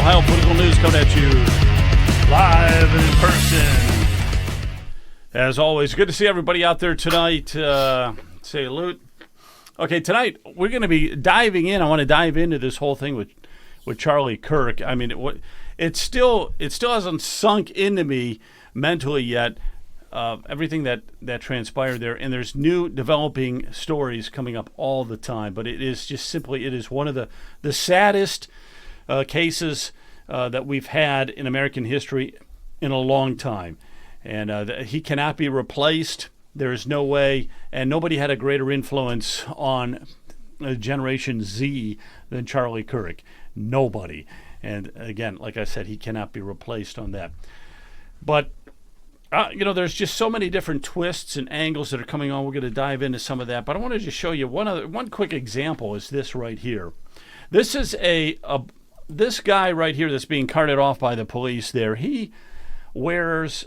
Ohio political news coming at you live in person. As always, good to see everybody out there tonight. Say salute. Okay, tonight we're going to be diving in. I want to dive into this whole thing with Charlie Kirk. I mean, it still hasn't sunk into me mentally yet. Everything that transpired there, and there's new developing stories coming up all the time. But it is just simply, it is one of the saddest cases that we've had in American history in a long time. And he cannot be replaced. There is no way, and nobody had a greater influence on Generation Z than Charlie Kirk. Nobody. And again, like I said, he cannot be replaced on that. But there's just so many different twists and angles that are coming on. We're going to dive into some of that. But I want to just show you one quick example is this right here. This is this guy right here that's being carted off by the police there. He wears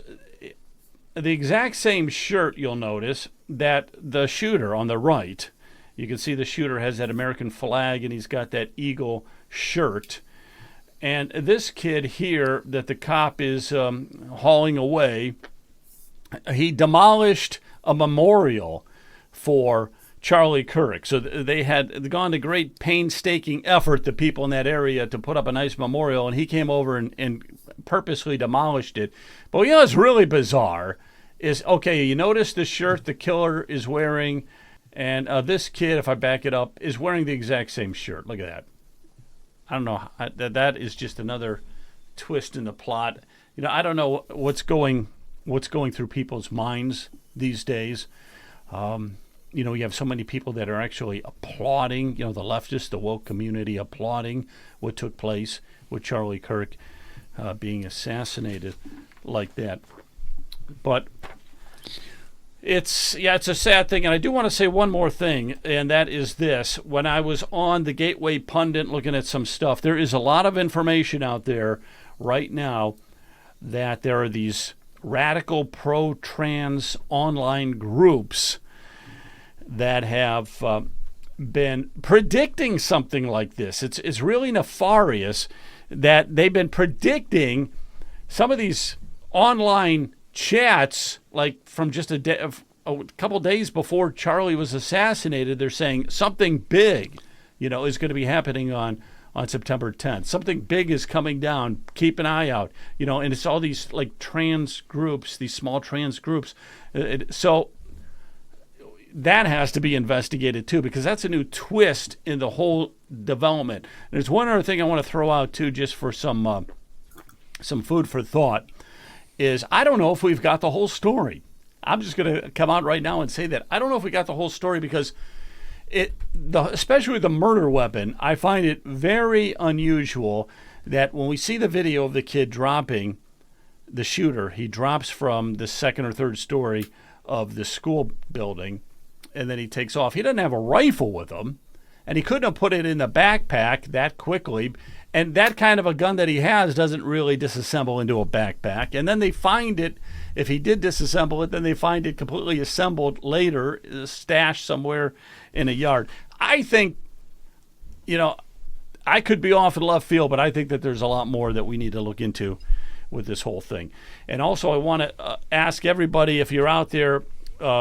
the exact same shirt, you'll notice, that the shooter on the right. You can see the shooter has that American flag, and he's got that eagle shirt. And this kid here that the cop is hauling away, he demolished a memorial for Charlie Kirk. So they had gone to great painstaking effort, the people in that area, to put up a nice memorial, and he came over and purposely demolished it. But what's really bizarre is, okay, you notice the shirt the killer is wearing, and this kid, if I back it up, is wearing the exact same shirt. Look at that. I don't know. That is just another twist in the plot. I don't know what's going through people's minds these days. You have so many people that are actually applauding, the leftists, the woke community applauding what took place with Charlie Kirk being assassinated like that. But it's a sad thing. And I do want to say one more thing, and that is this. When I was on the Gateway Pundit looking at some stuff, there is a lot of information out there right now that there are these radical pro-trans online groups that have been predicting something like this. It's really nefarious that they've been predicting some of these online chats, like from just a couple days before Charlie was assassinated. They're saying something big, is going to be happening on September 10th. Something big is coming down. Keep an eye out. And it's all these like trans groups, these small trans groups. So that has to be investigated too, because that's a new twist in the whole development. There's one other thing I want to throw out too, just for some food for thought, is I don't know if we've got the whole story. I'm just going to come out right now and say that I don't know if we got the whole story, because especially the murder weapon, I find it very unusual that when we see the video of the kid dropping, the shooter, he drops from the second or third story of the school building, and then he takes off. He doesn't have a rifle with him, and he couldn't have put it in the backpack that quickly. And that kind of a gun that he has doesn't really disassemble into a backpack. And then they find it, if he did disassemble it, then they find it completely assembled later, stashed somewhere in a yard. I think, I could be off in left field, but I think that there's a lot more that we need to look into with this whole thing. And also I want to ask everybody, if you're out there,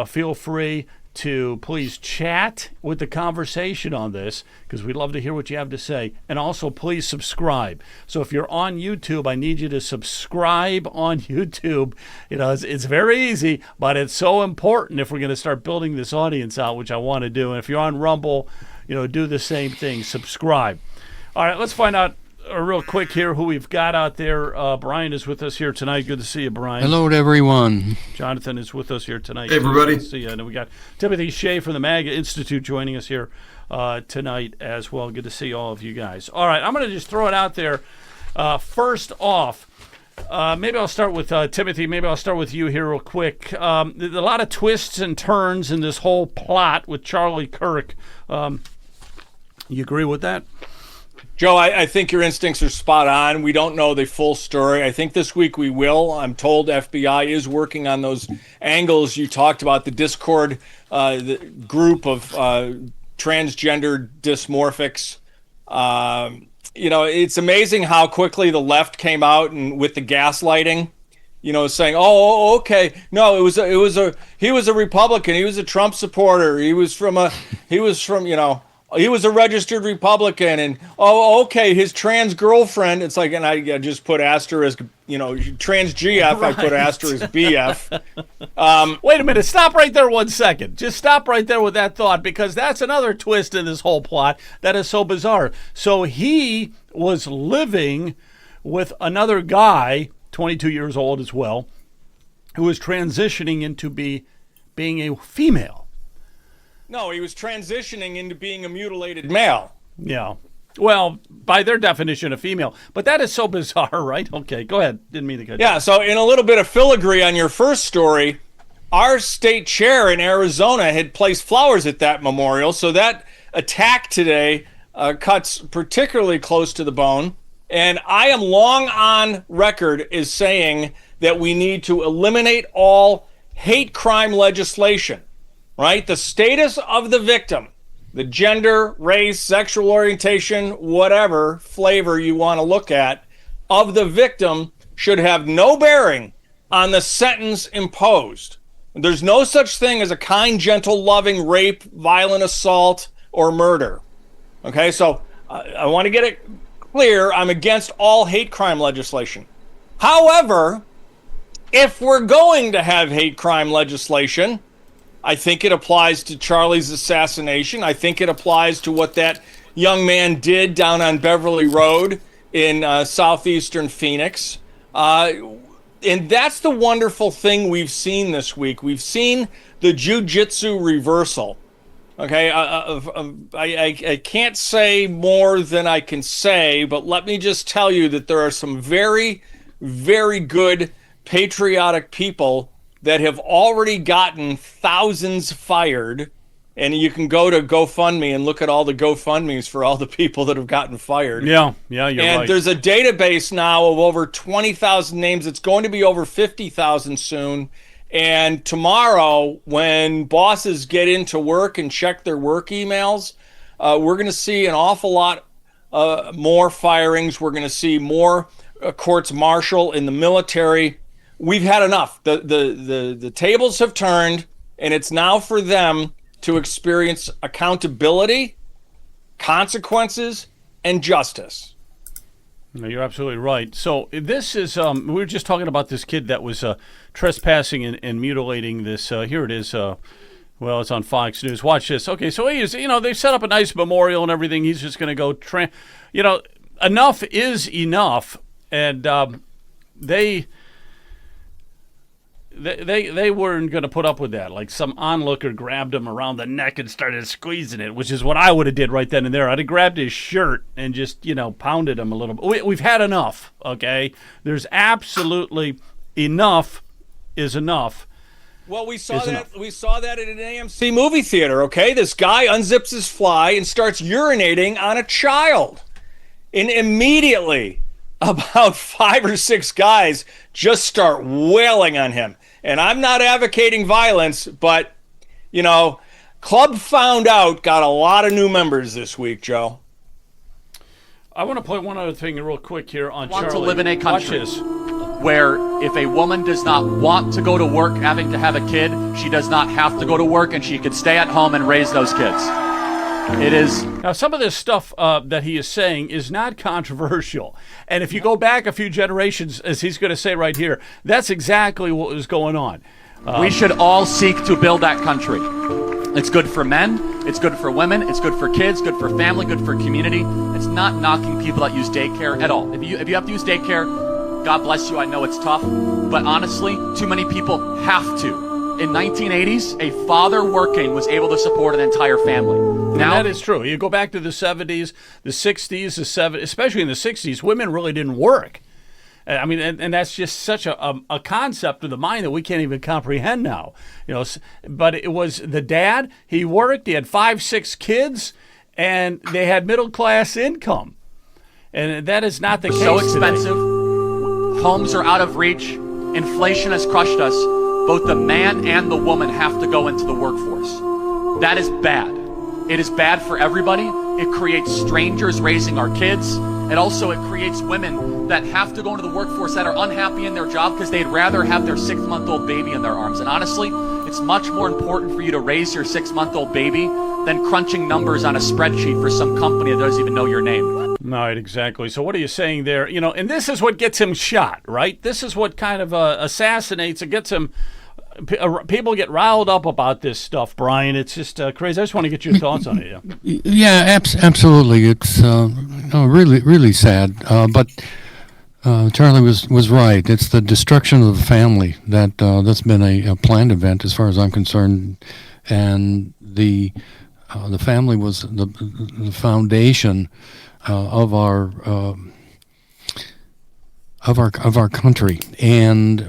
feel free to please chat with the conversation on this, because we'd love to hear what you have to say. And also please subscribe. So if you're on YouTube, I need you to subscribe on YouTube. It's very easy, but it's so important if we're going to start building this audience out, which I want to do. And if you're on Rumble, do the same thing. Subscribe. All right, let's find out real quick here who we've got out there. Brian is with us here tonight. Good to see you, Brian. Hello to everyone. Jonathan is with us here tonight. Hey, everybody. Good to see you. And we got Timothy Shea from the MAGA Institute joining us here tonight as well. Good to see all of you guys. All right, I'm going to just throw it out there. First off, maybe I'll start with Timothy. Maybe I'll start with you here real quick. A lot of twists and turns in this whole plot with Charlie Kirk. You agree with that? Joe, I think your instincts are spot on. We don't know the full story. I think this week we will. I'm told FBI is working on those angles you talked about, the Discord the group of transgender dysmorphics. it's amazing how quickly the left came out and with the gaslighting, saying, "Oh, okay, no, he was a Republican, he was a Trump supporter, he was from, he was a registered Republican, and okay, his trans girlfriend." It's like, and I just put asterisk, trans GF, right. I put asterisk BF. Wait a minute, stop right there 1 second. Just stop right there with that thought, because that's another twist in this whole plot that is so bizarre. So he was living with another guy, 22 years old as well, who was transitioning into being a female. No, he was transitioning into being a mutilated male. Yeah. Well, by their definition, a female. But that is so bizarre, right? Okay, go ahead. Didn't mean to cut you. Yeah, so in a little bit of filigree on your first story, our state chair in Arizona had placed flowers at that memorial. So that attack today cuts particularly close to the bone. And I am long on record as saying that we need to eliminate all hate crime legislation. Right? The status of the victim, the gender, race, sexual orientation, whatever flavor you want to look at, of the victim should have no bearing on the sentence imposed. There's no such thing as a kind, gentle, loving rape, violent assault, or murder. Okay, so I want to get it clear. I'm against all hate crime legislation. However, if we're going to have hate crime legislation, I think it applies to Charlie's assassination. I think it applies to what that young man did down on Beverly Road in southeastern Phoenix. And that's the wonderful thing we've seen this week. We've seen the jujitsu reversal. Okay, I can't say more than I can say, but let me just tell you that there are some very, very good patriotic people that have already gotten thousands fired. And you can go to GoFundMe and look at all the GoFundMes for all the people that have gotten fired. Yeah, you're right. And there's a database now of over 20,000 names. It's going to be over 50,000 soon. And tomorrow, when bosses get into work and check their work emails, we're going to see an awful lot more firings. We're going to see more courts martial in the military. We've had enough. The tables have turned, and it's now for them to experience accountability, consequences, and justice. No, you're absolutely right. So this is, we were just talking about this kid that was trespassing and mutilating this. Here it is. Well, it's on Fox News. Watch this. Okay, so he is, they set up a nice memorial and everything. He's just going to go, enough is enough. And they weren't going to put up with that. Like some onlooker grabbed him around the neck and started squeezing it, which is what I would have did right then and there. I'd have grabbed his shirt and just, pounded him a little bit. We've had enough, okay? There's absolutely enough is enough. Well, we saw that at an AMC movie theater, okay? This guy unzips his fly and starts urinating on a child. And immediately, about 5 or 6 guys just start wailing on him. And I'm not advocating violence, but, Club Found Out got a lot of new members this week, Joe. I want to point one other thing real quick here on Charlie. Want to live in a country where if a woman does not want to go to work having to have a kid, she does not have to go to work and she could stay at home and raise those kids. It is. Now, some of this stuff that he is saying is not controversial. And if you go back a few generations, as he's going to say right here, that's exactly what was going on. We should all seek to build that country. It's good for men. It's good for women. It's good for kids, good for family, good for community. It's not knocking people that use daycare at all. If you have to use daycare, God bless you. I know it's tough. But honestly, too many people have to. In 1980s, a father working was able to support an entire family. Now that is true. You go back to the 70s, the 60s, the 70s, especially in the 60s, women really didn't work. I mean, and that's just such a concept of the mind that we can't even comprehend now. But it was the dad. He worked. He had 5, 6 kids, and they had middle class income. And that is not the case. So expensive. Today. Homes are out of reach. Inflation has crushed us. Both the man and the woman have to go into the workforce. That is bad. It is bad for everybody. It creates strangers raising our kids. And also it creates women that have to go into the workforce that are unhappy in their job because they'd rather have their 6-month-old baby in their arms. And honestly, it's much more important for you to raise your 6-month-old baby than crunching numbers on a spreadsheet for some company that doesn't even know your name. Right, exactly. So what are you saying there? And this is what gets him shot, right? This is what kind of assassinates and gets him. People get riled up about this stuff, Brian. It's just crazy. I just want to get your thoughts on it. Yeah, absolutely. It's really, really sad. But Charlie was right. It's the destruction of the family that's been a planned event, as far as I'm concerned, and the family was the foundation of our country, and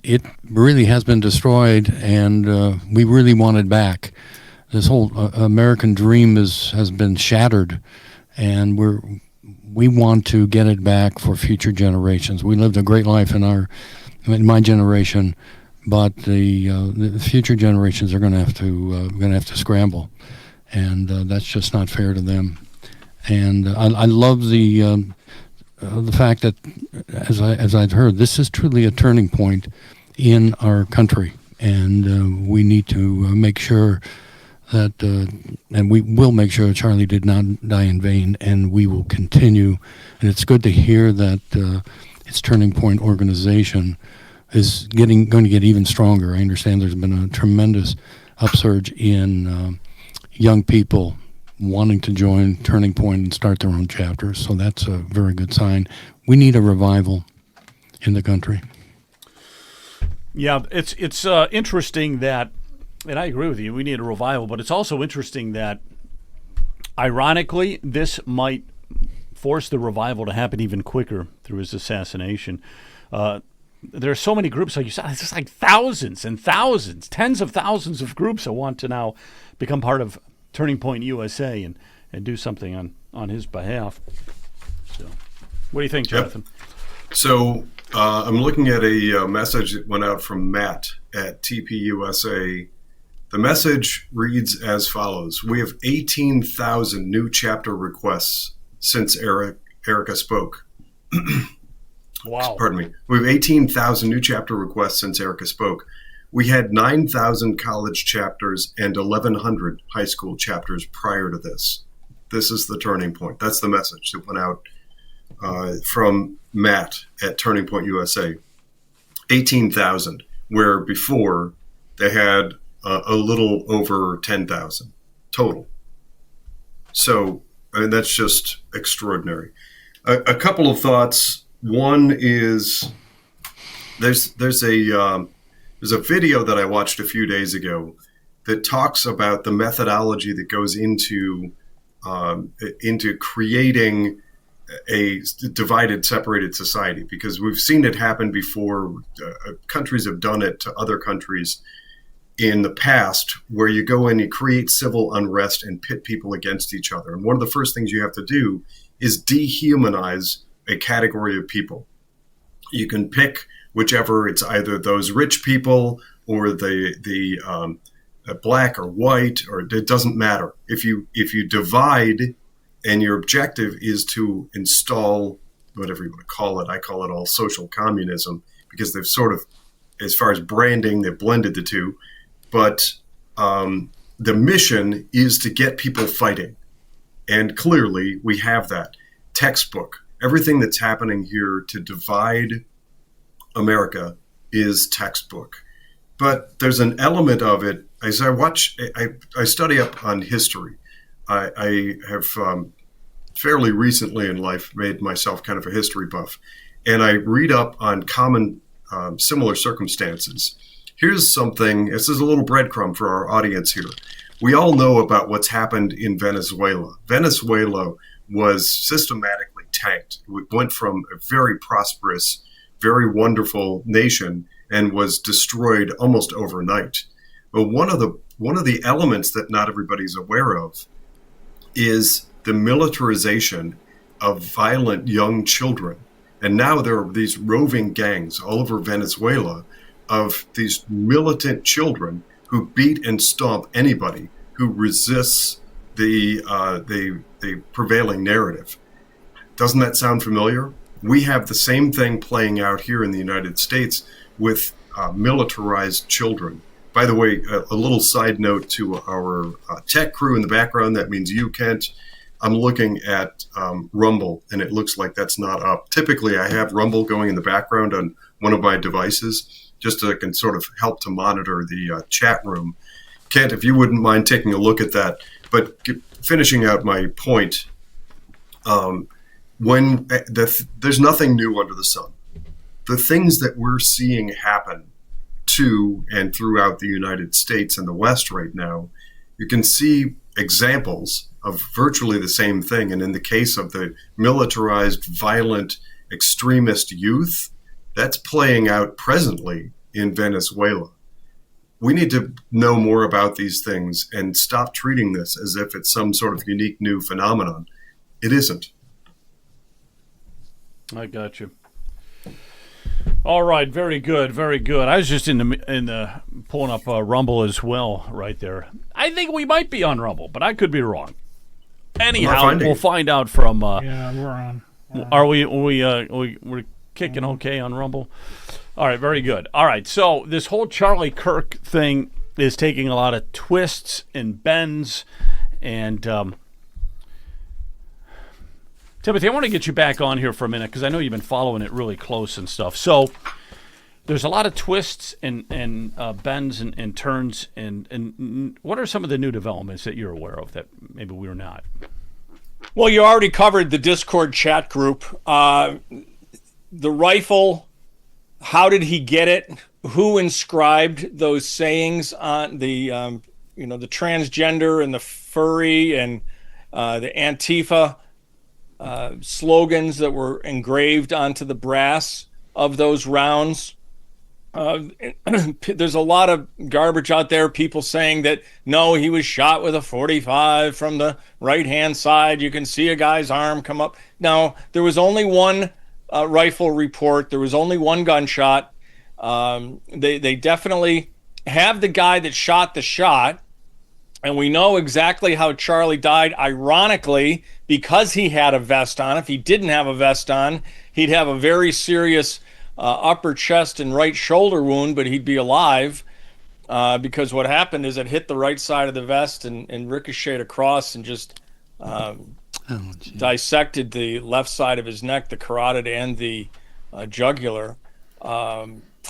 it really has been destroyed, and we really want it back. This whole American dream has been shattered, and we want to get it back for future generations. We lived a great life in my generation, but the future generations are going to have to scramble, and that's just not fair to them. And I love the fact that, as I've heard, this is truly a turning point in our country, and we need to make sure that, and we will make sure Charlie did not die in vain, and we will continue. And it's good to hear that its Turning Point organization is going to get even stronger. I understand there's been a tremendous upsurge in young people wanting to join Turning Point and start their own chapters. So that's a very good sign. We need a revival in the country. Yeah, it's interesting that, and I agree with you, we need a revival, but it's also interesting that, ironically, this might force the revival to happen even quicker through his assassination. There are so many groups, like you said, it's just like thousands and thousands, tens of thousands of groups that want to now become part of Turning Point USA and do something on his behalf. So, what do you think, Jonathan? Yep. So I'm looking at a message that went out from Matt at TPUSA. The message reads as follows: we have 18,000 new chapter requests since Erica spoke. Wow. Pardon me. We have 18,000 new chapter requests since Erica spoke. We had 9,000 college chapters and 1,100 high school chapters prior to this. This is the turning point. That's the message that went out from Matt at Turning Point USA. 18,000, where before they had a little over 10,000 total. So, I mean, that's just extraordinary. A couple of thoughts. One is there's a video that I watched a few days ago that talks about the methodology that goes into creating a divided, separated society, because we've seen it happen before. Countries have done it to other countries in the past, where you go in, you create civil unrest and pit people against each other. And one of the first things you have to do is dehumanize a category of people. You can pick whichever, it's either those rich people or the black or white, or it doesn't matter. If you divide and your objective is to install whatever you want to call it, I call it all social communism, because they've sort of, as far as branding, they've blended the two. But the mission is to get people fighting. And clearly we have that. Textbook. Everything that's happening here to divide America is textbook. But there's an element of it, as I study up on history. I have fairly recently in life made myself kind of a history buff, and I read up on common similar circumstances. Here's something, this is a little breadcrumb for our audience here. We all know about what's happened in Venezuela. Venezuela was systematically tanked. It went from a very prosperous, very wonderful nation and was destroyed almost overnight. But one of the elements that not everybody's aware of is the militarization of violent young children. And now there are these roving gangs all over Venezuela of these militant children who beat and stomp anybody who resists the prevailing narrative. Doesn't that sound familiar? We have the same thing playing out here in the United States with militarized children. By the way, a little side note to our tech crew in the background, that means you, Kent. I'm looking at Rumble, and it looks like that's not up. Typically, I have Rumble going in the background on one of my devices, just so I can sort of help to monitor the chat room. Kent, if you wouldn't mind taking a look at that. But finishing out my point, there's nothing new under the sun. The things that we're seeing happen to and throughout the United States and the West right now, you can see examples of virtually the same thing. And in the case of the militarized, violent, extremist youth, that's playing out presently in Venezuela. We need to know more about these things and stop treating this as if it's some sort of unique new phenomenon. It isn't. I got you. All right, very good, very good. I was just in the pulling up Rumble as well, right there. I think we might be on Rumble, but I could be wrong. Anyhow, we'll find out from. Yeah, we're on. Are we're kicking okay on Rumble? All right, very good. All right, so this whole Charlie Kirk thing is taking a lot of twists and bends, and Timothy, I want to get you back on here for a minute because I know you've been following it really close and stuff. So there's a lot of twists and bends and turns, and what are some of the new developments that you're aware of that maybe we're not? Well, you already covered the Discord chat group. The rifle, how did he get it? Who inscribed those sayings on the the transgender and the furry and the Antifa slogans that were engraved onto the brass of those rounds? There's a lot of garbage out there, people saying that, no, he was shot with a 45 from the right-hand side. You can see a guy's arm come up. No, there was only one rifle report. There was only one gunshot. They definitely have the guy that shot the shot, and we know exactly how Charlie died, ironically, because he had a vest on. If he didn't have a vest on, he'd have a very serious upper chest and right shoulder wound, but he'd be alive because what happened is it hit the right side of the vest and ricocheted across and just dissected the left side of his neck, the carotid and the jugular.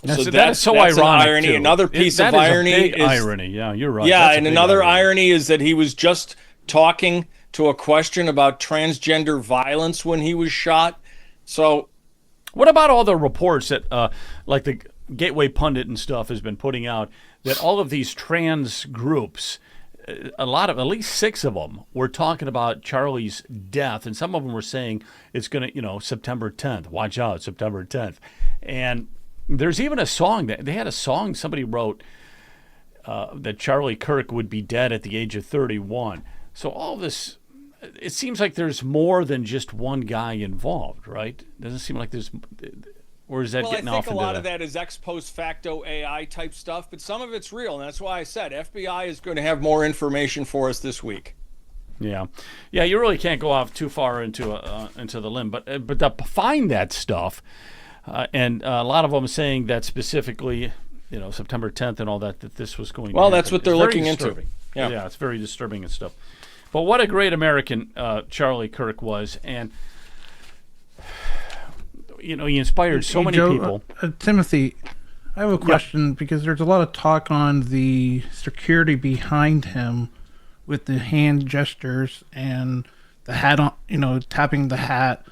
That's so ironic. An irony. Too. Another piece of irony is irony. Yeah, you're right. Yeah, and another irony is that he was just talking to a question about transgender violence when he was shot. So, what about all the reports that, like the Gateway Pundit and stuff has been putting out, that all of these trans groups, a lot of, at least 6 of them, were talking about Charlie's death, and some of them were saying it's going to, September 10th. Watch out, September 10th. And there's even a song that they had a song somebody wrote that Charlie Kirk would be dead at the age of 31. So all this, it seems like there's more than just one guy involved, right? Doesn't seem like there's, or is that getting off into I think a lot of that is ex post facto AI type stuff, but some of it's real, and that's why I said FBI is going to have more information for us this week. Yeah, you really can't go off too far into the limb, but to find that stuff, and a lot of them saying that specifically, September 10th and all that this was going. Well, to that's what they're looking into. Yeah, it's very disturbing and stuff. But what a great American Charlie Kirk was, and he inspired so many people. Timothy, I have a question because there's a lot of talk on the security behind him with the hand gestures and the hat on, tapping the hat.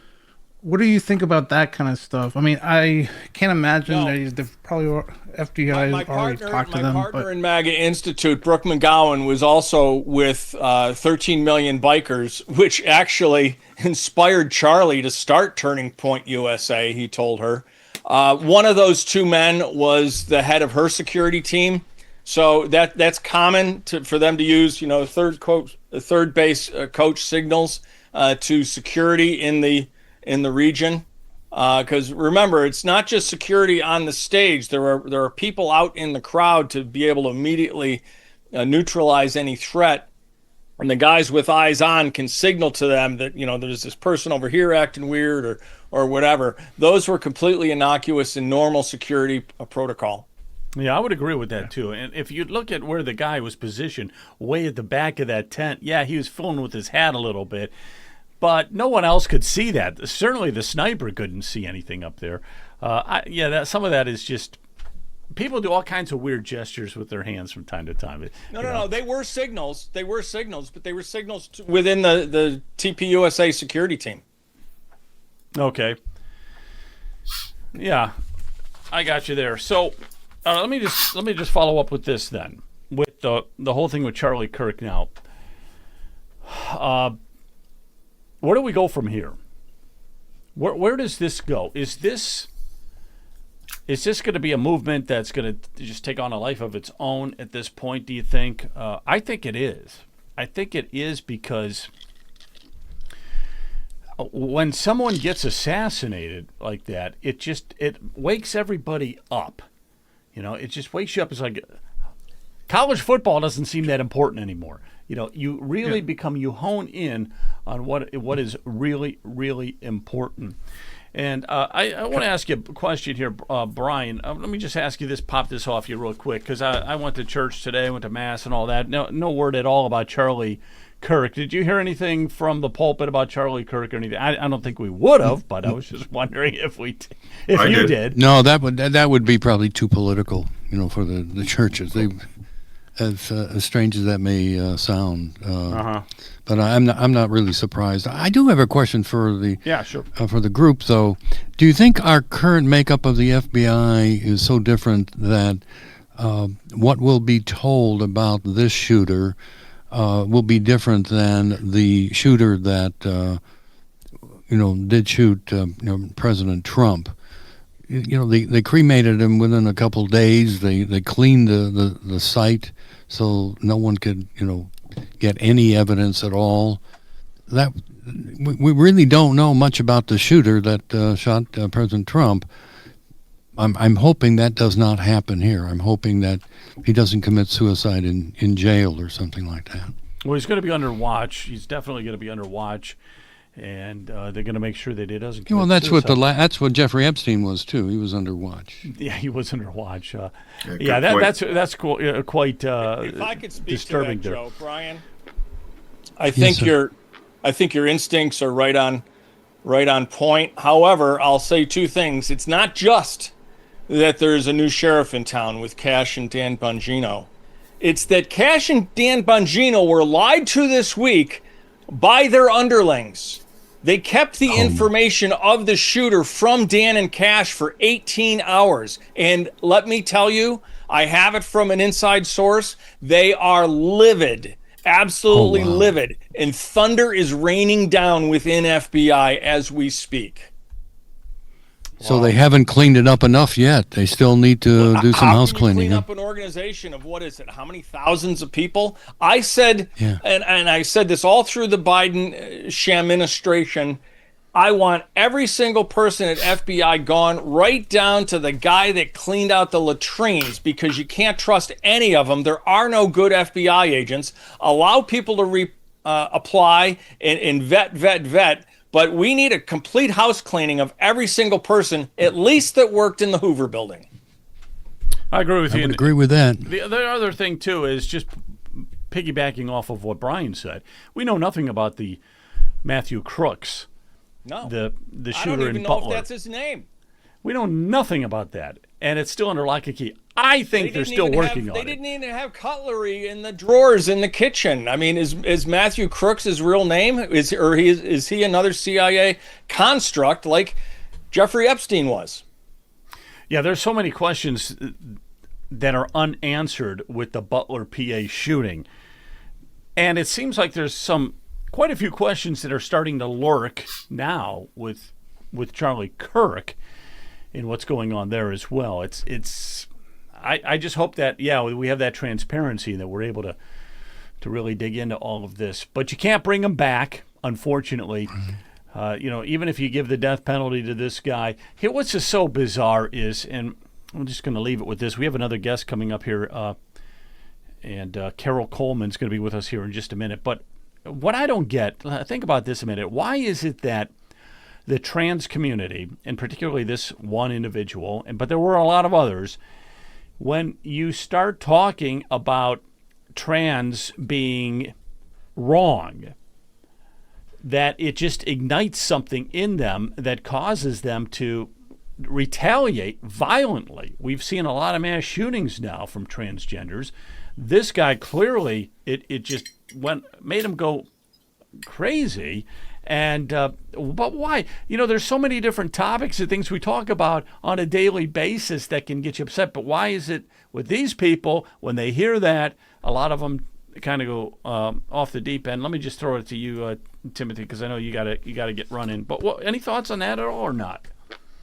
What do you think about that kind of stuff? I mean, I can't imagine that they've probably FBI has already talked to them. My partner in MAGA Institute, Brooke McGowan, was also with 13 Million Bikers, which actually inspired Charlie to start Turning Point USA, he told her. One of those 2 men was the head of her security team. So that's common for them to use, third base coach signals to security in the region, because remember, it's not just security on the stage. There are people out in the crowd to be able to immediately neutralize any threat and the guys with eyes on can signal to them that, there's this person over here acting weird or whatever. Those were completely innocuous and normal security protocol. Yeah, I would agree with that too. And if you look at where the guy was positioned, way at the back of that tent, yeah, he was fooling with his hat a little bit, but no one else could see that. Certainly, the sniper couldn't see anything up there. Some of that is just people do all kinds of weird gestures with their hands from time to time. No. They were signals. But they were signals within the TPUSA security team. Okay. Yeah, I got you there. So let me just follow up with this then, with the whole thing with Charlie Kirk. Now, where do we go from here? Where does this go? Is this going to be a movement that's going to just take on a life of its own at this point, do you think? I think it is. I think it is because when someone gets assassinated like that, it wakes everybody up. It just wakes you up. It's like college football doesn't seem that important anymore. You really you hone in on what is really, really important. And I want to ask you a question here, Brian. Let me just ask you pop this off you real quick, because I went to church today, went to Mass and all that. No word at all about Charlie Kirk. Did you hear anything from the pulpit about Charlie Kirk or anything? I don't think we would have, but I was just wondering if you did. No, that would be probably too political, for the churches. They, as strange as that may sound. But I'm not really surprised. I do have a question for the for the group, though. Do you think our current makeup of the FBI is so different that what will be told about this shooter will be different than the shooter that did shoot President Trump? They cremated him within a couple days. They cleaned the site so no one could get any evidence at all. That we really don't know much about the shooter that shot President Trump. I'm hoping that does not happen here. I'm hoping that he doesn't commit suicide in jail or something like that. Well, he's going to be under watch. He's definitely going to be under watch, and they're going to make sure that he doesn't commit suicide. That's what Jeffrey Epstein was too. He was under watch. Yeah, he was under watch. That's cool, quite if I could speak disturbing to that, there. Joe, Brian, I think your instincts are right on point. However, I'll say two things. It's not just that there's a new sheriff in town with Cash and Dan Bongino. It's that Cash and Dan Bongino were lied to this week by their underlings. They kept the information of the shooter from Dan and Cash for 18 hours. And let me tell you, I have it from an inside source. They are livid, absolutely livid. And thunder is raining down within FBI as we speak. So they haven't cleaned it up enough yet. They still need to do some house cleaning. Clean up an organization of what is it? How many thousands of people? I said, and I said this all through the Biden sham administration. I want every single person at FBI gone, right down to the guy that cleaned out the latrines, because you can't trust any of them. There are no good FBI agents. Allow people to apply and vet. But we need a complete house cleaning of every single person, at least that worked in the Hoover building. I agree with you. I would agree with that. The other thing, too, is just piggybacking off of what Brian said. We know nothing about the Matthew Crooks, the shooter in Butler. I don't even know if that's his name. We know nothing about that, and it's still under lock and key. I think they're still working on it. They didn't even have cutlery in the drawers in the kitchen. I mean, is Matthew Crooks his real name? Is he another CIA construct like Jeffrey Epstein was? Yeah, there's so many questions that are unanswered with the Butler, PA shooting, and it seems like there's quite a few questions that are starting to lurk now with Charlie Kirk and what's going on there as well. I just hope that we have that transparency, that we're able to really dig into all of this. But you can't bring him back, unfortunately. Even if you give the death penalty to this guy. What's just so bizarre is, and I'm just going to leave it with this. We have another guest coming up here And Carol Coleman's going to be with us here in just a minute. But what I don't get, think about this a minute. Why is it that the trans community, and particularly this one individual, but there were a lot of others, when you start talking about trans being wrong, that it just ignites something in them that causes them to retaliate violently? We've seen a lot of mass shootings now from transgenders. This guy clearly, it just made him go crazy. And but why? There's so many different topics and things we talk about on a daily basis that can get you upset. But why is it with these people, when they hear that, a lot of them kind of go off the deep end? Let me just throw it to you, Timothy, because I know you gotta get running. But any thoughts on that at all or not?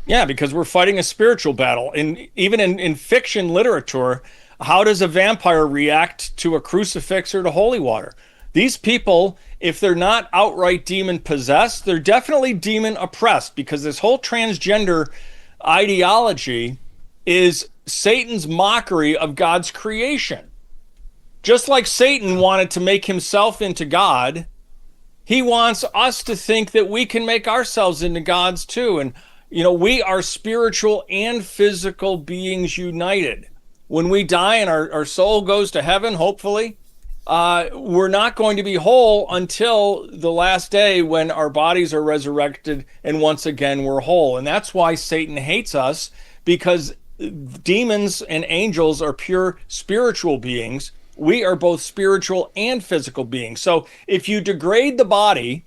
Yeah, because we're fighting a spiritual battle. And even in fiction literature, how does a vampire react to a crucifix or to holy water? These people, if they're not outright demon possessed, they're definitely demon oppressed, because this whole transgender ideology is Satan's mockery of God's creation. Just like Satan wanted to make himself into God, he wants us to think that we can make ourselves into gods too. And, we are spiritual and physical beings united. When we die and our soul goes to heaven, hopefully, we're not going to be whole until the last day when our bodies are resurrected and once again we're whole. And that's why Satan hates us, because demons and angels are pure spiritual beings. We are both spiritual and physical beings. So if you degrade the body,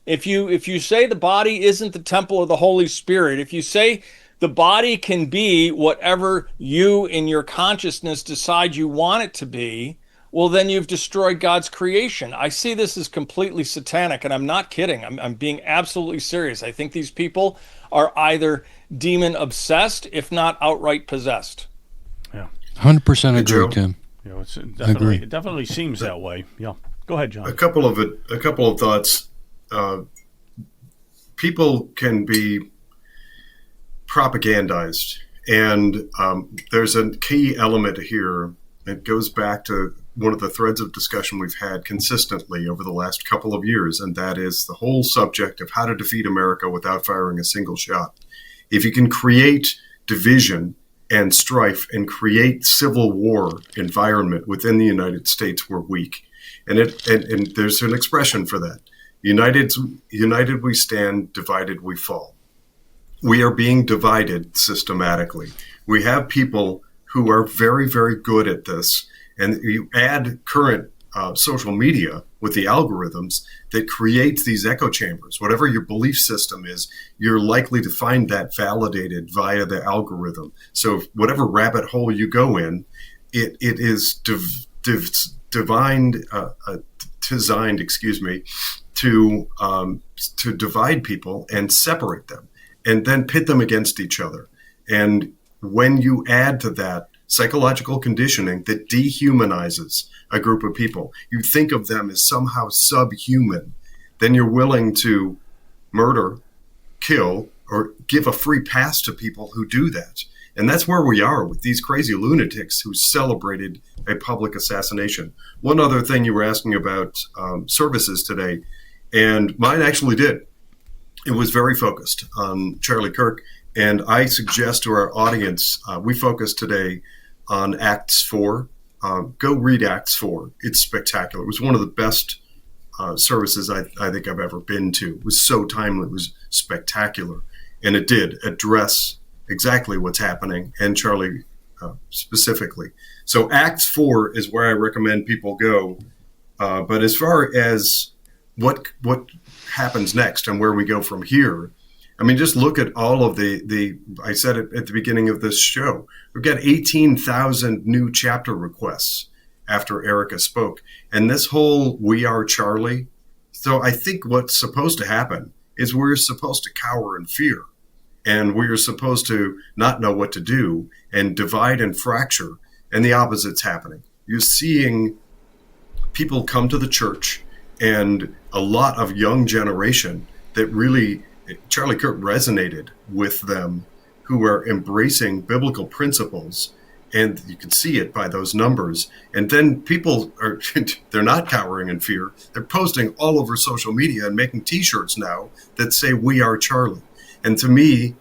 if you say the body isn't the temple of the Holy Spirit, if you say the body can be whatever you in your consciousness decide you want it to be, well, then you've destroyed God's creation. I see this as completely satanic, and I'm not kidding. I'm being absolutely serious. I think these people are either demon obsessed, if not outright possessed. Yeah, 100% agree, Tim. It definitely seems that way. Yeah, go ahead, John. A couple of thoughts. People can be propagandized, and there's a key element here that goes back to one of the threads of discussion we've had consistently over the last couple of years, and that is the whole subject of how to defeat America without firing a single shot. If you can create division and strife and create civil war environment within the United States, we're weak. And there's an expression for that. United we stand, divided we fall. We are being divided systematically. We have people who are very, very good at this. And you add current social media with the algorithms that creates these echo chambers. Whatever your belief system is, you're likely to find that validated via the algorithm. So whatever rabbit hole you go in, it is designed, to divide people and separate them, and then pit them against each other. And when you add to that psychological conditioning that dehumanizes a group of people, you think of them as somehow subhuman, then you're willing to murder, kill, or give a free pass to people who do that. And that's where we are with these crazy lunatics who celebrated a public assassination. One other thing, you were asking about services today, and mine actually did. It was very focused on Charlie Kirk. And I suggest to our audience, we focused today on Acts 4. Go read Acts 4. It's spectacular. It was one of the best services I think I've ever been to. It was so timely. It was spectacular. And it did address exactly what's happening, and Charlie specifically. So Acts 4 is where I recommend people go. But as far as what happens next and where we go from here, I mean, just look at all of the I said it at the beginning of this show, we've got 18,000 new chapter requests after Erica spoke. And this whole We Are Charlie. So I think what's supposed to happen is we're supposed to cower in fear. And we're supposed to not know what to do and divide and fracture. And the opposite's happening. You're seeing people come to the church, and a lot of young generation that really, Charlie Kirk resonated with them, who are embracing biblical principles And you can see it by those numbers. And then people are, they're not cowering in fear. They're posting all over social media and making T-shirts now that say, "We are Charlie." And to me,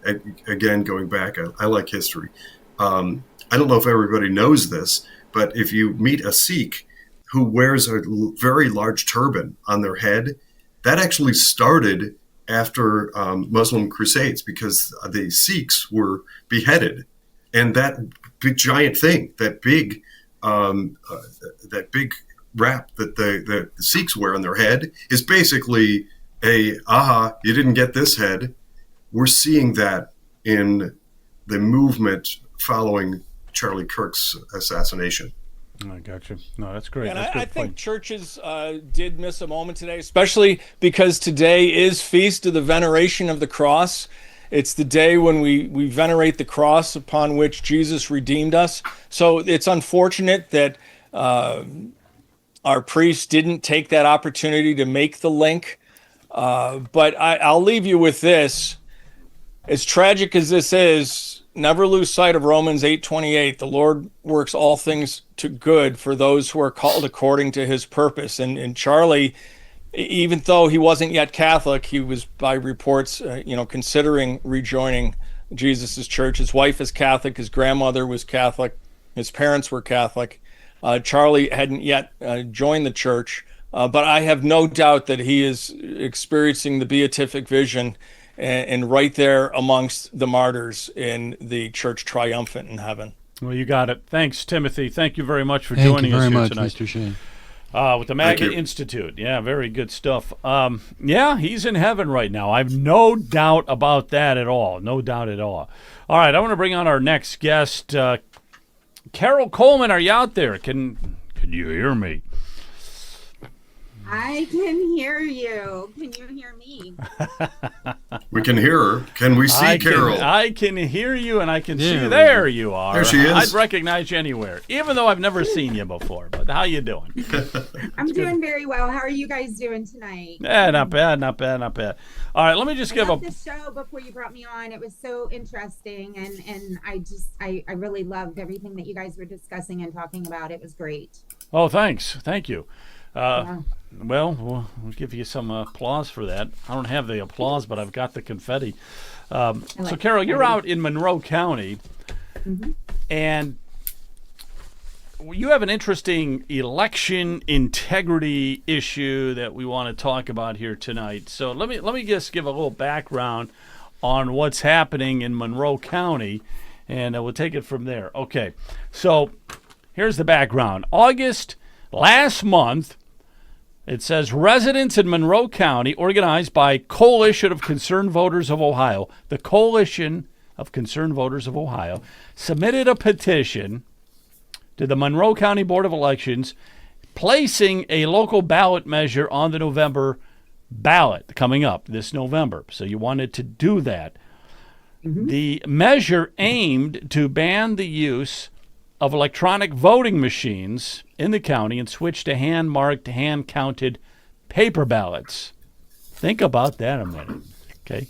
again, going back, I like history. I don't know if everybody knows this, but if you meet a Sikh who wears a very large turban on their head, that actually started after Muslim crusades, because the Sikhs were beheaded. And that big giant thing, that big wrap that the Sikhs wear on their head is basically you didn't get this head. We're seeing that in the movement following Charlie Kirk's assassination. I gotcha. No, that's great. And that's I good think point. churches did miss a moment today, especially because today is Feast of the Veneration of the Cross. It's the day when we venerate the cross upon which Jesus redeemed us. So it's unfortunate that our priests didn't take that opportunity to make the link. But I'll leave you with this. As tragic as this is, never lose sight of Romans 8:28. The Lord works all things to good for those who are called according to his purpose. And Charlie, even though he wasn't yet Catholic, he was, by reports, considering rejoining Jesus's church. His wife is Catholic. His grandmother was Catholic. His parents were Catholic. Charlie hadn't yet joined the church, but I have no doubt that he is experiencing the beatific vision and right there amongst the martyrs in the church triumphant in heaven. Well, you got it. Thanks, Timothy. Thank you very much for Thank joining you us very here much, tonight. Mr. Shane. With the MAGA Institute. Yeah, very good stuff. Yeah, he's in heaven right now. I have no doubt about that at all. No doubt at all. All right, I want to bring on our next guest. Carol Coleman, are you out there? Can you hear me? I can hear you. Can you hear me? We can hear her. Can we see Carol? I can hear you, and I can see. There There you are. There she is. I'd recognize you anywhere, even though I've never seen you before. But how you doing? I'm doing very well. How are you guys doing tonight? Yeah, not bad, not bad, not bad. All right, let me just I give loved a. the show before you brought me on. It was so interesting, and I really loved everything that you guys were discussing and talking about. It was great. Oh, thanks. Thank you. Yeah. Well, we'll give you some applause for that. I don't have the applause, but I've got the confetti. So, Carol, you're out in Monroe County, and you have an interesting election integrity issue that we want to talk about here tonight. So let me just give a little background on what's happening in Monroe County, and we'll take it from there. Okay, so here's the background. August last month, it says residents in Monroe County, organized by Coalition of Concerned Voters of Ohio, the Coalition of Concerned Voters of Ohio, submitted a petition to the Monroe County Board of Elections placing a local ballot measure on the November ballot coming up this November. So you wanted to do that. The measure aimed to ban the use of electronic voting machines in the county and switch to hand-marked, hand-counted paper ballots. Think about that a minute, okay?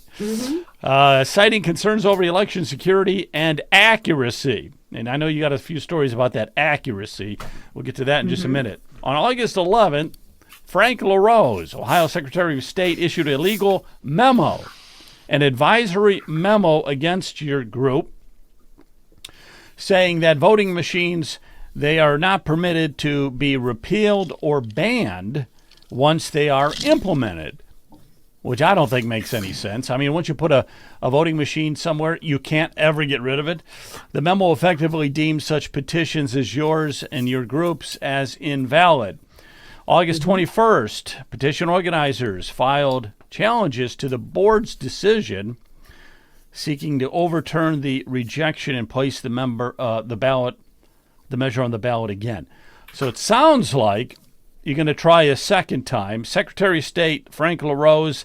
Citing concerns over election security and accuracy. And I know you got a few stories about that accuracy. We'll get to that in just a minute. On August 11th, Frank LaRose, Ohio Secretary of State, issued a legal memo, an advisory memo against your group, saying that voting machines, they are not permitted to be repealed or banned once they are implemented, which I don't think makes any sense. I mean, once you put a voting machine somewhere, you can't ever get rid of it. The memo effectively deems such petitions as yours and your groups as invalid. August 21st, petition organizers filed challenges to the board's decision seeking to overturn the rejection and place the measure on the ballot again. So it sounds like you're going to try a second time. Secretary of State Frank LaRose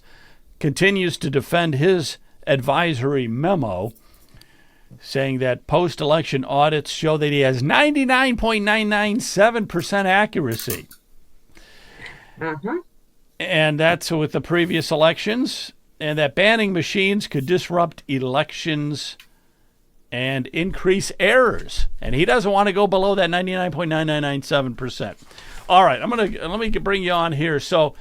continues to defend his advisory memo, saying that post-election audits show that he has 99.997% accuracy. And that's with the previous elections, and that banning machines could disrupt elections and increase errors. And he doesn't want to go below that 99.9997%. All right, let me bring you on here. So,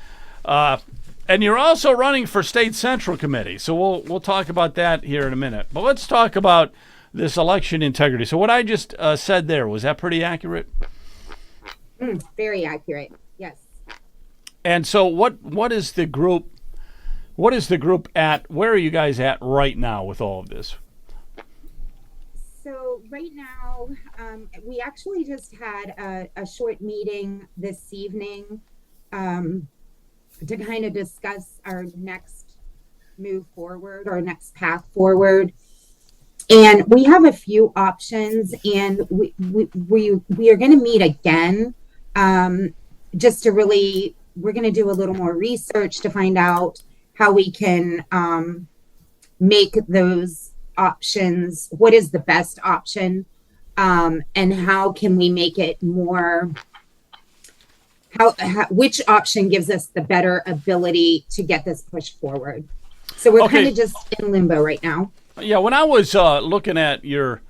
and you're also running for state central committee. So we'll talk about that here in a minute. But let's talk about this election integrity. So what I just said there, was that pretty accurate? Very accurate. Yes. And so what is the group? What is the group at? Where are you guys at right now with all of this? So right now, we actually just had a short meeting this evening to kind of discuss our next move forward, our next path forward. And we have a few options, and we are going to meet again just to really, we're going to do a little more research to find out how we can make those options, what is the best option, and how can we make it more, which option gives us the better ability to get this pushed forward. So we're kind of just in limbo right now. Yeah, when I was looking at your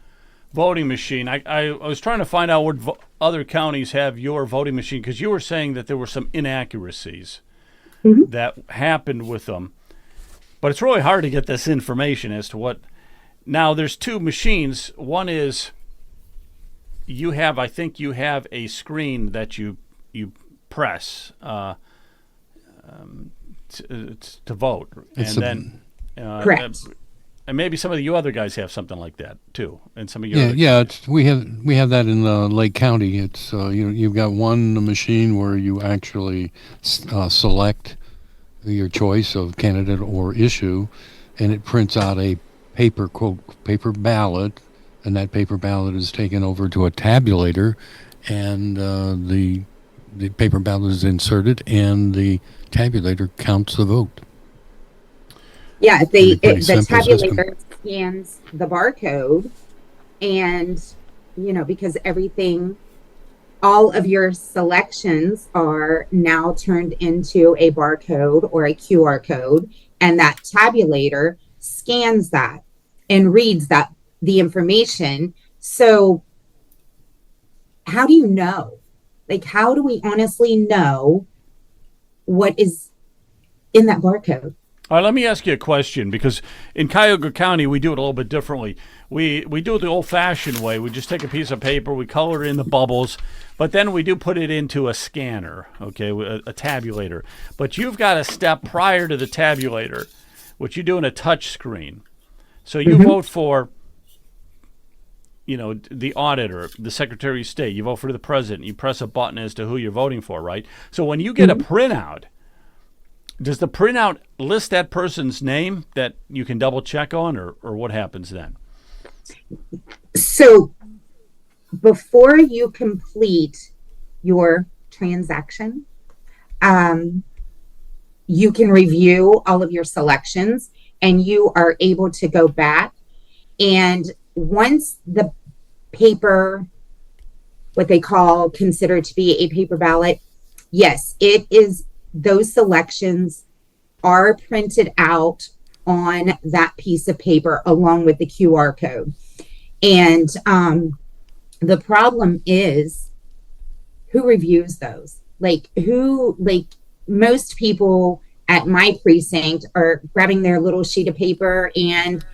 voting machine, I was trying to find out what other counties have your voting machine, because you were saying that there were some inaccuracies that happened with them. But it's really hard to get this information as to what. Now, there's two machines. One is I think you have a screen that you press to vote. Correct. And maybe some of you other guys have something like that too, and some of your we have that in Lake County. It's you've got one machine where you actually select your choice of candidate or issue, and it prints out a paper ballot, and that paper ballot is taken over to a tabulator, and the paper ballot is inserted, and the tabulator counts the vote. Yeah, the tabulator scans the barcode, and because all of your selections are now turned into a barcode or a QR code, and that tabulator scans that and reads the information. So how do you know? Like, how do we honestly know what is in that barcode? All right, let me ask you a question, because in Cuyahoga County, we do it a little bit differently. We do it the old-fashioned way. We just take a piece of paper, we color in the bubbles, but then we do put it into a scanner, okay, a tabulator. But you've got a step prior to the tabulator, which you do in a touch screen. So you vote for, the auditor, the Secretary of State. You vote for the president. You press a button as to who you're voting for, right? So when you get a printout, does the printout list that person's name that you can double check on, or what happens then? So before you complete your transaction, you can review all of your selections, and you are able to go back. And once the paper, what they call considered to be a paper ballot, yes, it is. Those selections are printed out on that piece of paper along with the QR code. And the problem is, who reviews those? Most people at my precinct are grabbing their little sheet of paper and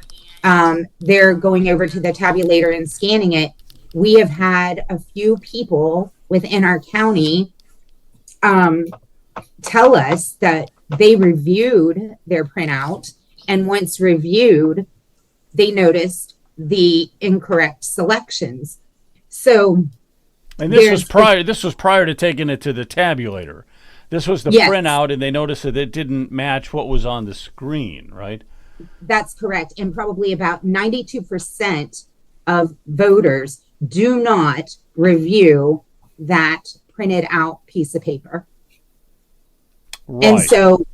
they're going over to the tabulator and scanning it. We have had a few people within our county tell us that they reviewed their printout, and once reviewed, they noticed the incorrect selections. So, and this was prior to taking it to the tabulator. This was the printout, and they noticed that it didn't match what was on the screen, right? That's correct. And probably about 92% of voters do not review that printed out piece of paper. Right. And so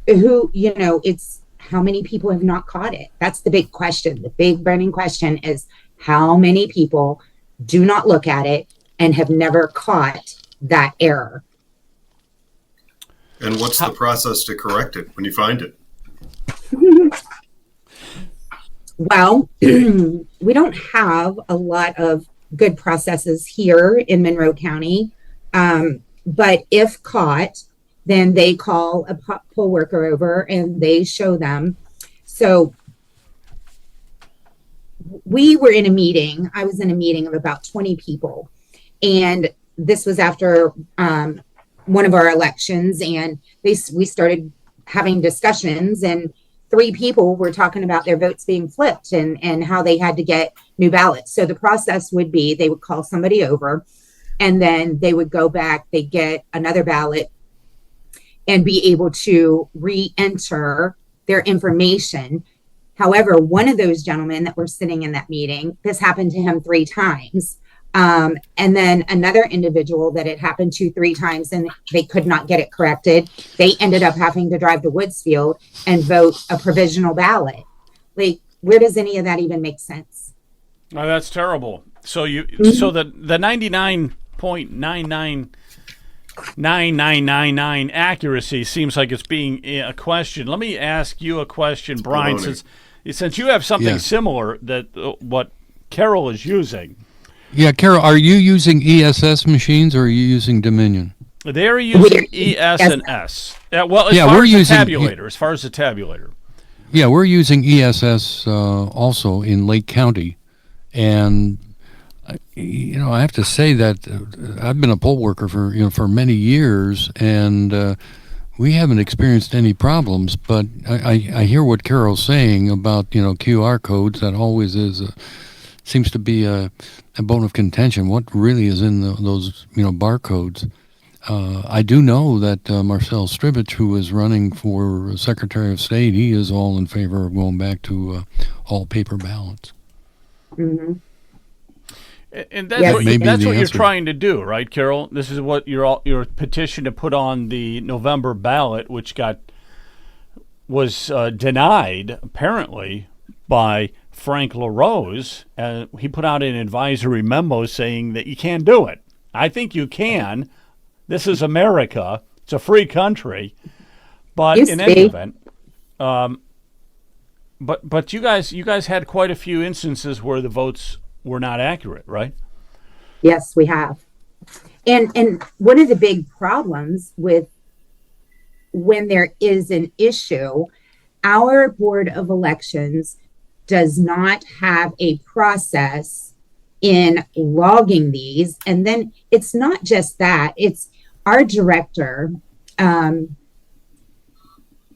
it's how many people have not caught it? That's the big question. The big burning question is how many people do not look at it and have never caught that error. And what's the process to correct it when you find it? Well, we don't have a lot of good processes here in Monroe County. But if caught, then they call a poll worker over and they show them. So we were in a meeting. I was in a meeting of about 20 people. And this was after one of our elections. And we started having discussions, and 3 people were talking about their votes being flipped and how they had to get new ballots. So the process would be they would call somebody over, and then they would go back, they get another ballot and be able to re-enter their information. However, one of those gentlemen that were sitting in that meeting, this happened to him 3 times. And then another individual that it happened to 3 times and they could not get it corrected. They ended up having to drive to Woodsfield and vote a provisional ballot. Like, where does any of that even make sense? Oh, that's terrible. So so the 99.999999 accuracy seems like it's being a question. Let me ask you a question, Brian, since you have something similar that what Carol is using. Yeah, Carol, are you using ESS machines or are you using Dominion? They're using ES and S. Well, as far as the tabulator. Yeah, we're using ESS also in Lake County. And, I have to say that I've been a poll worker for many years, and we haven't experienced any problems. But I hear what Carol's saying about, QR codes. That always seems to be a bone of contention. What really is in those barcodes? I do know that Marcel Stribich, who is running for Secretary of State, he is all in favor of going back to all paper ballots. Mm-hmm. And that's what you're trying to do, right, Carol? This is what your petition to put on the November ballot, which was denied apparently by Frank LaRose. He put out an advisory memo saying that you can't do it. I think you can. This is America. It's a free country. But in any event, but you guys had quite a few instances where the votes were not accurate, right? Yes, we have. And one of the big problems with when there is an issue, our Board of Elections does not have a process in logging these. And then it's not just that, it's our director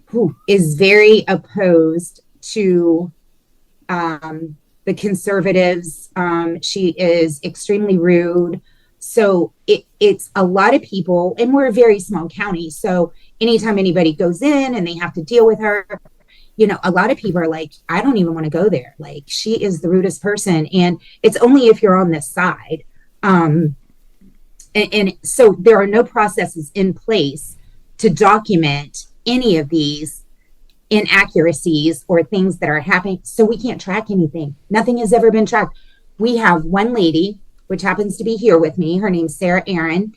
who is very opposed to the conservatives. She is extremely rude. So it's a lot of people, and we're a very small county. So anytime anybody goes in and they have to deal with her, a lot of people are like, I don't even want to go there. Like, she is the rudest person. And it's only if you're on this side. And so there are no processes in place to document any of these inaccuracies or things that are happening. So we can't track anything. Nothing has ever been tracked. We have one lady, which happens to be here with me. Her name's Sarah Aaron.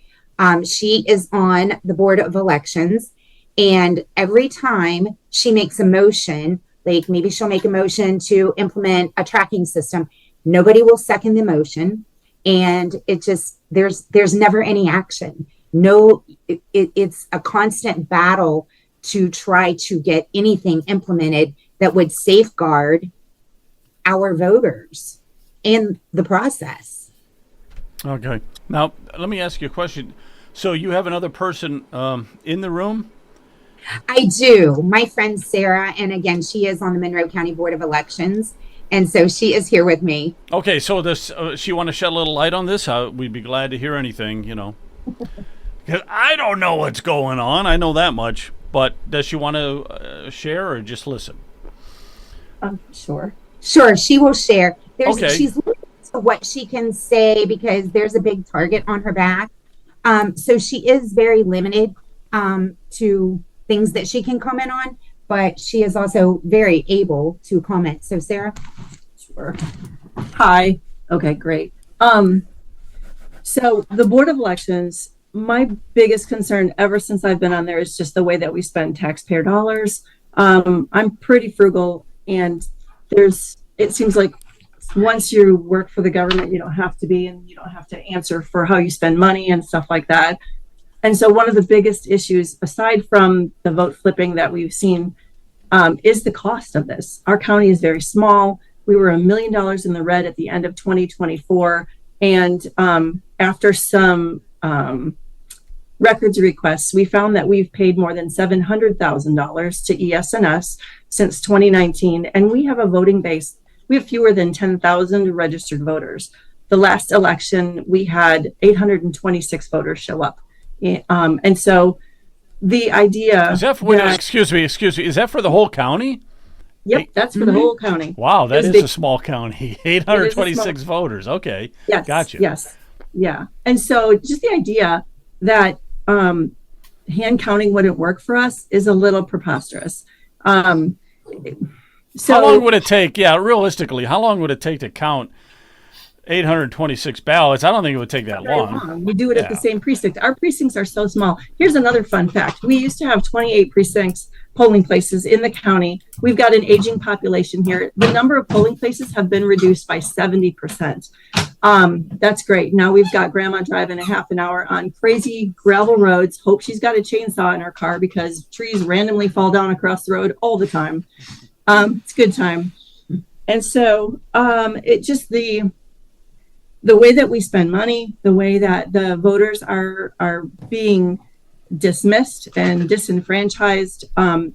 She is on the Board of Elections. And every time she makes a motion, like maybe she'll make a motion to implement a tracking system, nobody will second the motion. And it just, there's never any action. No, it's a constant battle to try to get anything implemented that would safeguard our voters in the process. Okay. Now, let me ask you a question. So you have another person in the room? I do. My friend Sarah, and again, she is on the Monroe County Board of Elections, and so she is here with me. Okay, so this she want to shed a little light on this? We'd be glad to hear anything, Because I don't know what's going on. I know that much. But does she want to share or just listen? Sure. Sure, she will share. Okay. She's limited to what she can say because there's a big target on her back. So she is very limited to things that she can comment on, but she is also very able to comment. So Sarah? Sure. Hi. Okay, great. So the Board of Elections, my biggest concern ever since I've been on there is just the way that we spend taxpayer dollars. I'm pretty frugal, and there's it seems like once you work for the government, you don't have to be, and you don't have to answer for how you spend money and stuff like that. And so one of the biggest issues, aside from the vote flipping that we've seen, is the cost of this. Our county is very small. We were $1 million in the red at the end of 2024. And after some records requests, we found that we've paid more than $700,000 to ES&S since 2019. And we have a voting base. We have fewer than 10,000 registered voters. The last election, we had 826 voters show up. And so the idea is that for, excuse me, is that for the whole county? Yep, that's for the whole county. Wow, that is a small county. 826 voters. Okay. Yes. Gotcha. Yes. Yeah. And so just the idea that hand counting wouldn't work for us is a little preposterous. So how long would it take? Yeah, realistically, how long would it take to count 826 ballots? I don't think it would take that long. We do it at the same precinct. Our precincts are so small. Here's another fun fact. We used to have 28 precincts, polling places in the county. We've got an aging population here. The number of polling places have been reduced by 70%. That's great. Now we've got grandma driving a half an hour on crazy gravel roads. Hope she's got a chainsaw in her car because trees randomly fall down across the road all the time. It's a good time. And so it just the way that we spend money, the way that the voters are being dismissed and disenfranchised,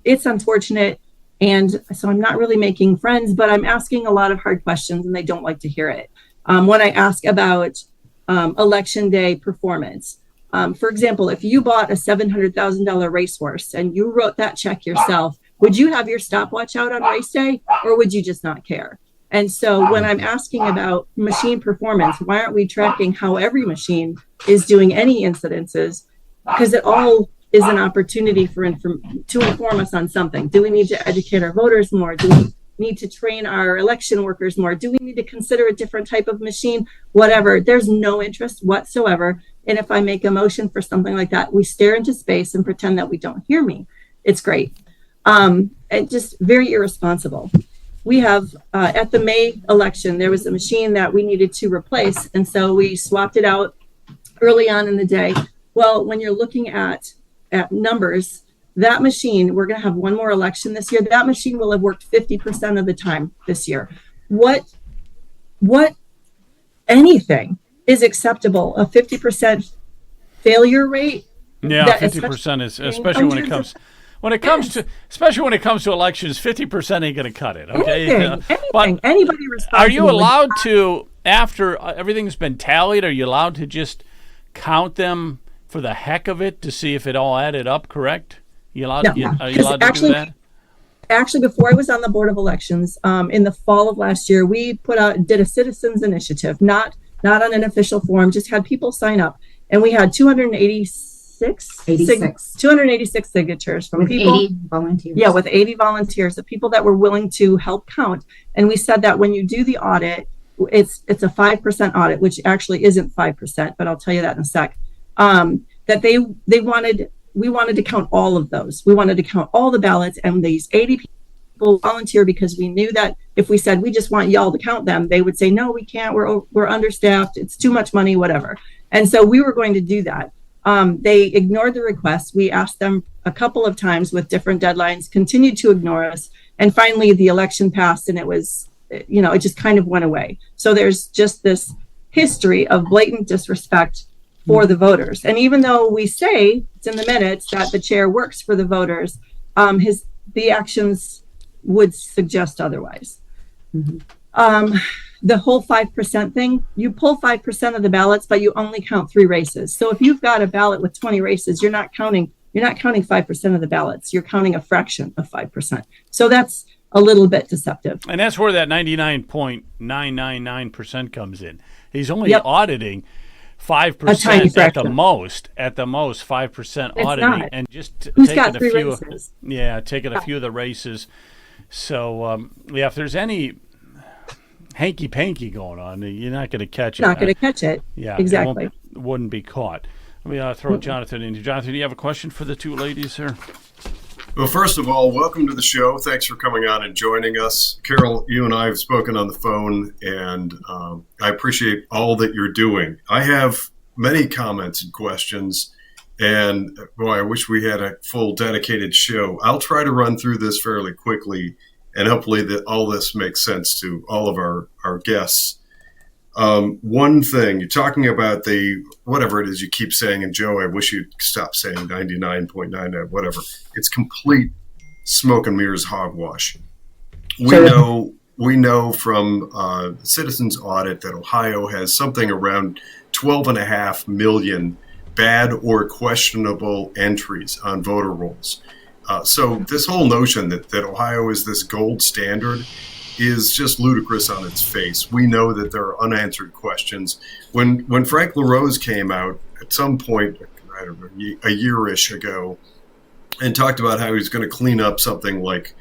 it's unfortunate. And so I'm not really making friends, but I'm asking a lot of hard questions and they don't like to hear it. When I ask about election day performance, for example, if you bought a $700,000 racehorse and you wrote that check yourself, would you have your stopwatch out on race day or would you just not care? And so when I'm asking about machine performance, why aren't we tracking how every machine is doing any incidences? Because it all is an opportunity to inform us on something. Do we need to educate our voters more? Do we need to train our election workers more? Do we need to consider a different type of machine? Whatever. There's no interest whatsoever. And if I make a motion for something like that, we stare into space and pretend that we don't hear me. It's great. And just very irresponsible. We have, at the May election, there was a machine that we needed to replace. And so we swapped it out early on in the day. Well, when you're looking at numbers, that machine, we're going to have one more election this year. That machine will have worked 50% of the time this year. What anything is acceptable? A 50% failure rate? Yeah, 50% is, especially when it comes... especially when it comes to elections, 50% ain't going to cut it. Okay, anything. But anybody responsible. Are you allowed to, after everything's been tallied, are you allowed to just count them for the heck of it to see if it all added up? Correct? Are you allowed to do that? Actually, before I was on the Board of Elections, in the fall of last year, we did a citizens initiative, not on an official forum, just had people sign up, and we had 286 signatures from with people. 80 volunteers. Yeah, with 80 volunteers, the people that were willing to help count. And we said that when you do the audit, it's a 5% audit, which actually isn't 5%, but I'll tell you that in a sec. That we wanted to count all of those. We wanted to count all the ballots, and these 80 people volunteer because we knew that if we said we just want y'all to count them, they would say, no, we can't. We're understaffed. It's too much money, whatever. And so we were going to do that. They ignored the request. We asked them a couple of times with different deadlines, continued to ignore us. And finally, the election passed and it was, it just kind of went away. So there's just this history of blatant disrespect for the voters. And even though we say it's in the minutes that the chair works for the voters, the actions would suggest otherwise. Mm-hmm. The whole 5% thing, you pull 5% of the ballots, but you only count 3 races. So if you've got a ballot with 20 races, you're not counting 5% of the ballots. You're counting a fraction of 5%. So that's a little bit deceptive. And that's where that 99.999% comes in. He's only auditing 5% at the most 5% auditing, and just taking a few races? Taking a few of the races. So if there's any hanky-panky going on, you're not going to catch it. Not going to catch it. Yeah, exactly. It wouldn't be caught. Let me throw Jonathan in. Jonathan, do you have a question for the two ladies here? Well, first of all, welcome to the show. Thanks for coming on and joining us. Carol, you and I have spoken on the phone, and I appreciate all that you're doing. I have many comments and questions, and boy, I wish we had a full dedicated show. I'll try to run through this fairly quickly, and hopefully that all this makes sense to all of our guests. One thing, you're talking about the, whatever it is you keep saying, and Joe, I wish you'd stop saying 99.99, whatever. It's complete smoke and mirrors hogwash. We know from Citizens Audit that Ohio has something around 12.5 million bad or questionable entries on voter rolls. So this whole notion that Ohio is this gold standard is just ludicrous on its face. We know that there are unanswered questions. When Frank LaRose came out at some point, I don't know, a year-ish ago, and talked about how he was going to clean up something like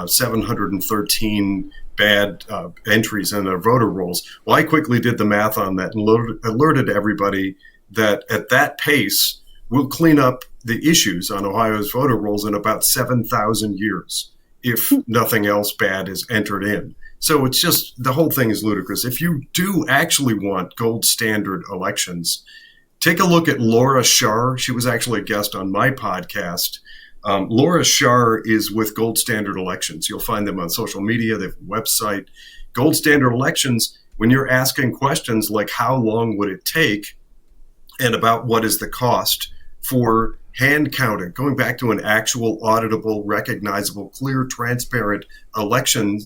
713 bad entries in their voter rolls. Well, I quickly did the math on that and alerted everybody that at that pace, we'll clean up the issues on Ohio's voter rolls in about 7,000 years, if nothing else bad is entered in. So it's just, the whole thing is ludicrous. If you do actually want gold standard elections, take a look at Laura Shar. She was actually a guest on my podcast. Laura Shar is with Gold Standard Elections. You'll find them on social media. They have a website. Gold Standard Elections, when you're asking questions like how long would it take and about what is the cost for hand counting, going back to an actual auditable, recognizable, clear, transparent election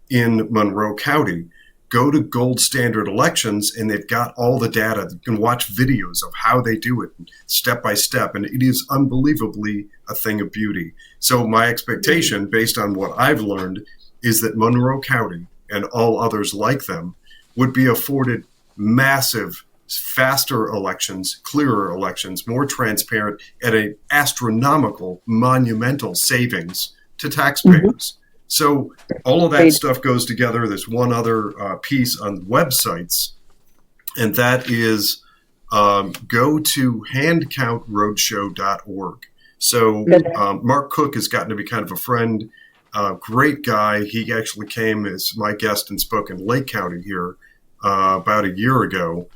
in Monroe County, go to Gold Standard Elections and they've got all the data. You can watch videos of how they do it step by step, and it is unbelievably a thing of beauty. So my expectation, based on what I've learned, is that Monroe County and all others like them would be afforded massive, faster elections, clearer elections, more transparent, at an astronomical, monumental savings to taxpayers. Mm-hmm. So all of that stuff goes together. There's one other piece on websites, and that is go to handcountroadshow.org. So Mark Cook has gotten to be kind of a friend, great guy. He actually came as my guest and spoke in Lake County here about a year ago.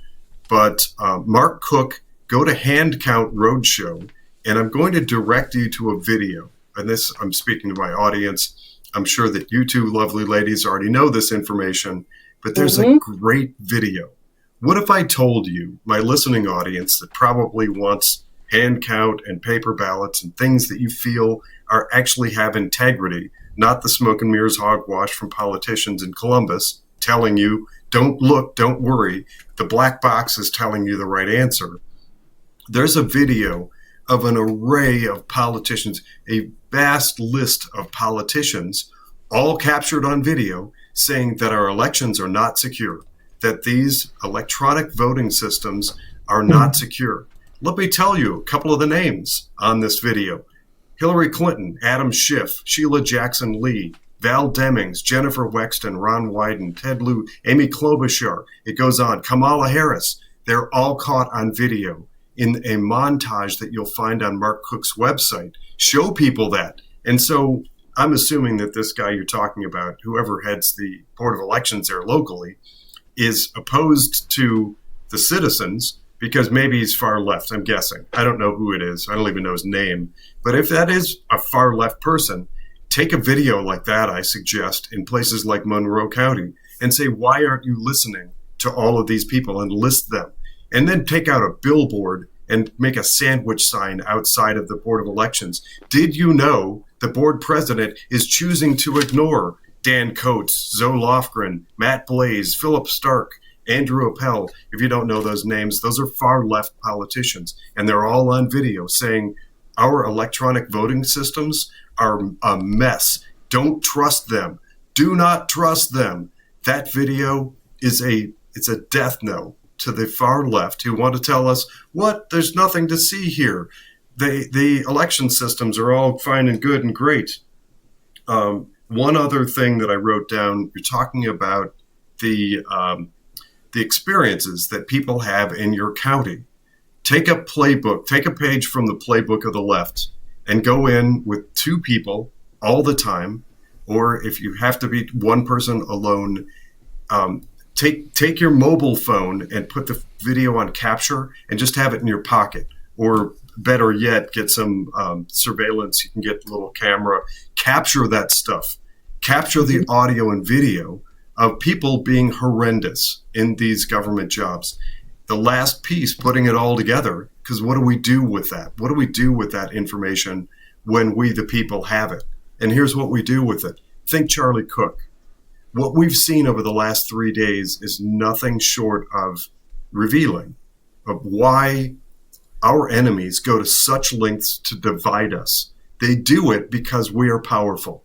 But Mark Cook, go to Hand Count Roadshow, and I'm going to direct you to a video. And this, I'm speaking to my audience. I'm sure that you two lovely ladies already know this information, but there's a great video. What if I told you, my listening audience that probably wants hand count and paper ballots and things that you feel are actually have integrity, not the smoke and mirrors hogwash from politicians in Columbus telling you, don't look, don't worry, the black box is telling you the right answer. There's a video of an array of politicians, a vast list of politicians, all captured on video, saying that our elections are not secure, that these electronic voting systems are not secure. Let me tell you a couple of the names on this video. Hillary Clinton, Adam Schiff, Sheila Jackson Lee, Val Demings, Jennifer Wexton, Ron Wyden, Ted Lieu, Amy Klobuchar. It goes on. Kamala Harris. They're all caught on video in a montage that you'll find on Mark Cook's website. Show people that. And so I'm assuming that this guy you're talking about, whoever heads the Board of Elections there locally, is opposed to the citizens because maybe he's far left, I'm guessing. I don't know who it is. I don't even know his name. But if that is a far left person, take a video like that, I suggest, in places like Monroe County and say, why aren't you listening to all of these people, and list them? And then take out a billboard and make a sandwich sign outside of the Board of Elections. Did you know the board president is choosing to ignore Dan Coates, Zoe Lofgren, Matt Blaze, Philip Stark, Andrew Appel? If you don't know those names, those are far left politicians, and they're all on video saying our electronic voting systems are a mess. Don't trust them. Do not trust them. That video is it's a death knell to the far left who want to tell us, what, there's nothing to see here. The election systems are all fine and good and great. One other thing that I wrote down, you're talking about the experiences that people have in your county. Take a playbook, take a page from the playbook of the left and go in with 2 people all the time, or if you have to be 1 person alone, take your mobile phone and put the video on capture and just have it in your pocket. Or better yet, get some surveillance. You can get a little camera, capture that stuff, capture the audio and video of people being horrendous in these government jobs. The last piece, putting it all together, because what do we do with that? What do we do with that information when we, the people, have it? And here's what we do with it. Think Charlie Cook. What we've seen over the last 3 days is nothing short of revealing of why our enemies go to such lengths to divide us. They do it because we are powerful.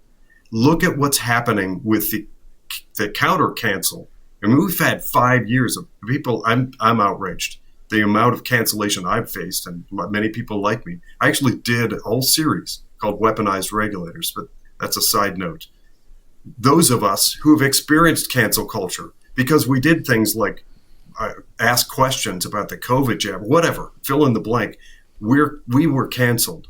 Look at what's happening with the counter cancel. I mean, we've had 5 years of people. I'm outraged. The amount of cancellation I've faced, and many people like me. I actually did a whole series called Weaponized Regulators, but that's a side note. Those of us who have experienced cancel culture, because we did things like ask questions about the COVID jab, whatever, fill in the blank, we were canceled.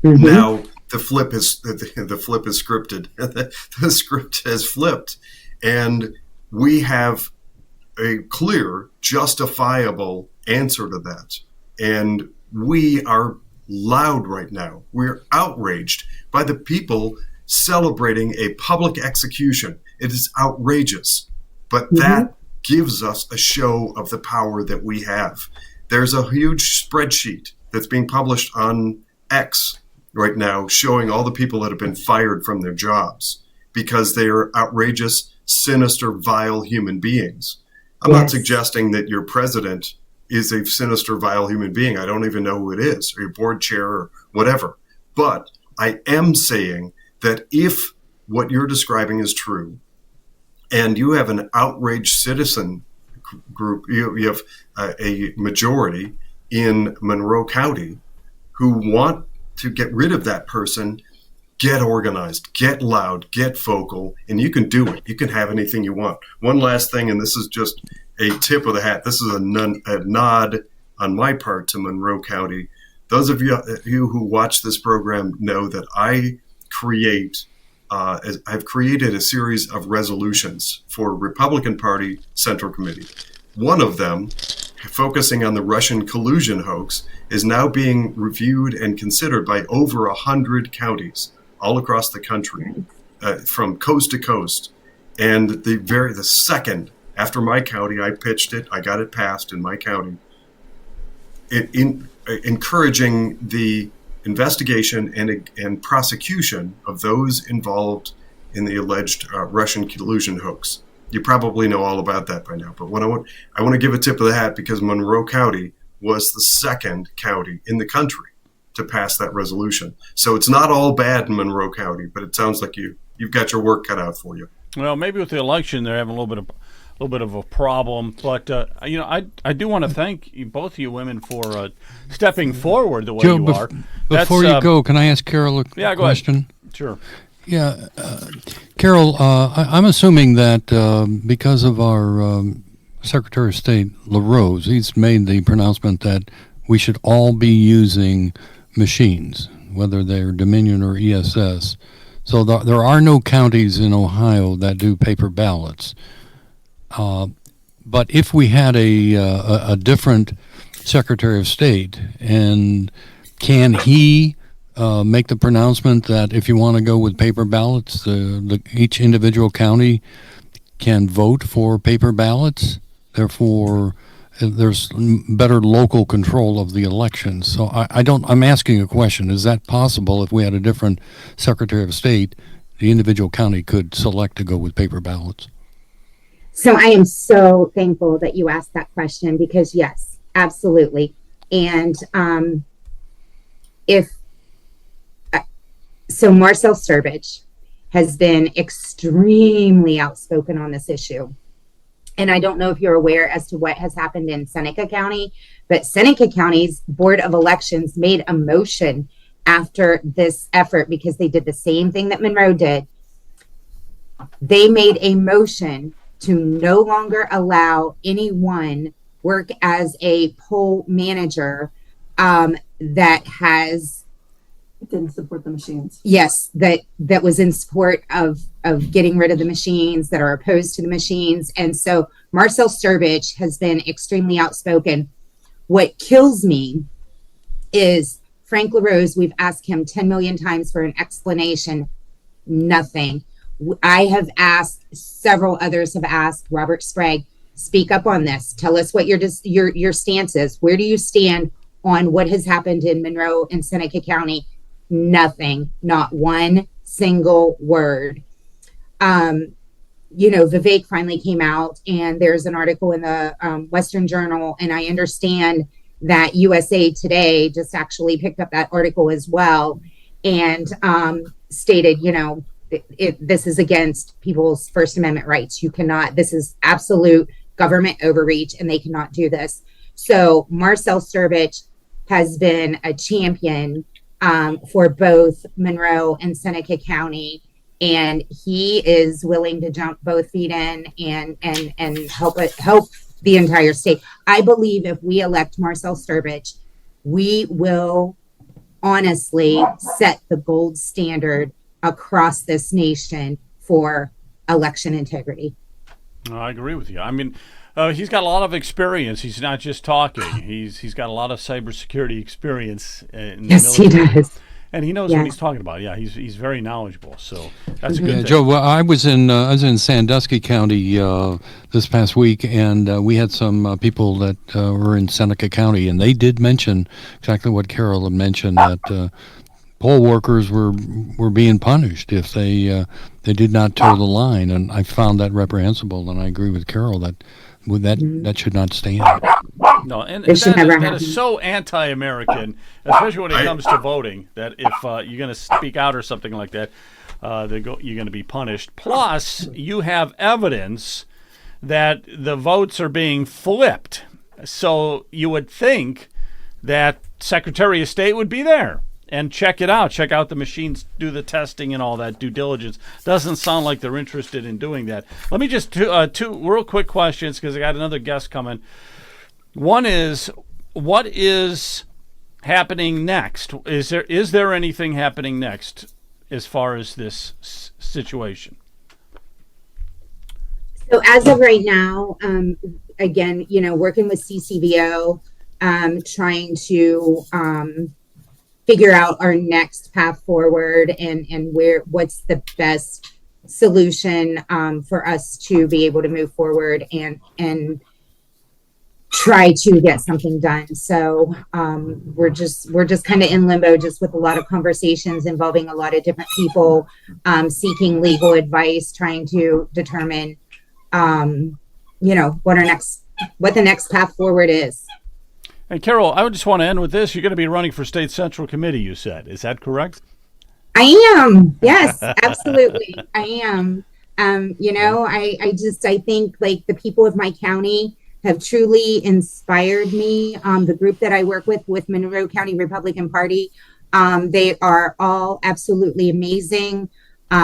Mm-hmm. Now the flip is scripted. The script has flipped, and we have a clear, justifiable answer to that. And we are loud right now. We're outraged by the people celebrating a public execution. It is outrageous, but that gives us a show of the power that we have. There's a huge spreadsheet that's being published on X right now showing all the people that have been fired from their jobs because they are outrageous, sinister, vile human beings. I'm not suggesting that your president is a sinister, vile human being. I don't even know who it is, or your board chair or whatever. But I am saying that if what you're describing is true, and you have an outraged citizen group, you have a majority in Monroe County who want to get rid of that person, get organized, get loud, get vocal, and you can do it. You can have anything you want. One last thing, and this is just a tip of the hat. This is a nod on my part to Monroe County. Those of you who watch this program know that I've created a series of resolutions for Republican Party Central Committee. One of them, focusing on the Russian collusion hoax, is now being reviewed and considered by over 100 counties all across the country, from coast to coast. And the second after my county, I pitched it, I got it passed in my county, encouraging the investigation and prosecution of those involved in the alleged Russian collusion hoax. You probably know all about that by now, but I want to give a tip of the hat because Monroe County was the second county in the country to pass that resolution. So it's not all bad in Monroe County, but it sounds like you've got your work cut out for you. Well, maybe with the election they're having a little bit of a problem, but I do want to thank both of you women for stepping forward the way Joe, you are. Before you go, can I ask Carol a question? Ahead. Sure. Yeah, Carol, I'm assuming that because of our Secretary of State LaRose, he's made the pronouncement that we should all be using machines, whether they're Dominion or ESS. So there are no counties in Ohio that do paper ballots. But if we had a different Secretary of State, and can he make the pronouncement that if you want to go with paper ballots, each individual county can vote for paper ballots? Therefore, there's better local control of the elections. So I'm asking a question. Is that possible if we had a different Secretary of State, the individual county could select to go with paper ballots? So I am so thankful that you asked that question because yes, absolutely. And so Marcel Sturbridge has been extremely outspoken on this issue. And I don't know if you're aware as to what has happened in Seneca County, but Seneca County's Board of Elections made a motion after this effort because they did the same thing that Monroe did. They made a motion to no longer allow anyone work as a poll manager that has It didn't support the machines. Yes, that was in support of getting rid of the machines, that are opposed to the machines. And so Marcel Sturbridge has been extremely outspoken. What kills me is Frank LaRose. We've asked him 10 million times for an explanation. Nothing. I have asked, several others have asked. Robert Sprague, speak up on this. Tell us what your stance is. Where do you stand on what has happened in Monroe and Seneca County? Nothing, not one single word. Vivek finally came out, and there's an article in the Western Journal, and I understand that USA Today just actually picked up that article as well, and stated, this is against people's First Amendment rights. You cannot, this is absolute government overreach, and they cannot do this. So Marcel Sturbridge has been a champion for both Monroe and Seneca County, and he is willing to jump both feet in and help the entire state. I believe if we elect Marcel Sturbridge, we will honestly set the gold standard across this nation for election integrity. I agree with you. I mean, he's got a lot of experience. He's not just talking. He's got a lot of cybersecurity experience in the Yes, military. he does. And he knows what he's talking about. Yeah, he's very knowledgeable. So that's a good thing. Joe, well, I was in Sandusky County this past week, and we had some people that were in Seneca County, and they did mention exactly what Carol had mentioned, that poll workers were being punished if they did not toe the line, and I found that reprehensible. And I agree with Carol that that should not stand. No, and that is so anti-American, especially when it comes to voting, that if you're going to speak out or something like that, you're going to be punished. Plus, you have evidence that the votes are being flipped. So you would think that Secretary of State would be there and check it out. Check out the machines, do the testing and all that due diligence. Doesn't sound like they're interested in doing that. Let me just two real quick questions, because I got another guest coming. One is, what is happening next? Is there anything happening next as far as this situation? So as of right now, again, working with CCVO, trying to figure out our next path forward and what's the best solution for us to be able to move forward and try to get something done. So we're just kind of in limbo, just with a lot of conversations involving a lot of different people, seeking legal advice, trying to determine what the next path forward is. And Carol, I just want to end with this. You're going to be running for State Central Committee, you said. Is that correct? I am. Yes, absolutely. I am. I think like the people of my county have truly inspired me. The group that I work with Monroe County Republican Party, they are all absolutely amazing.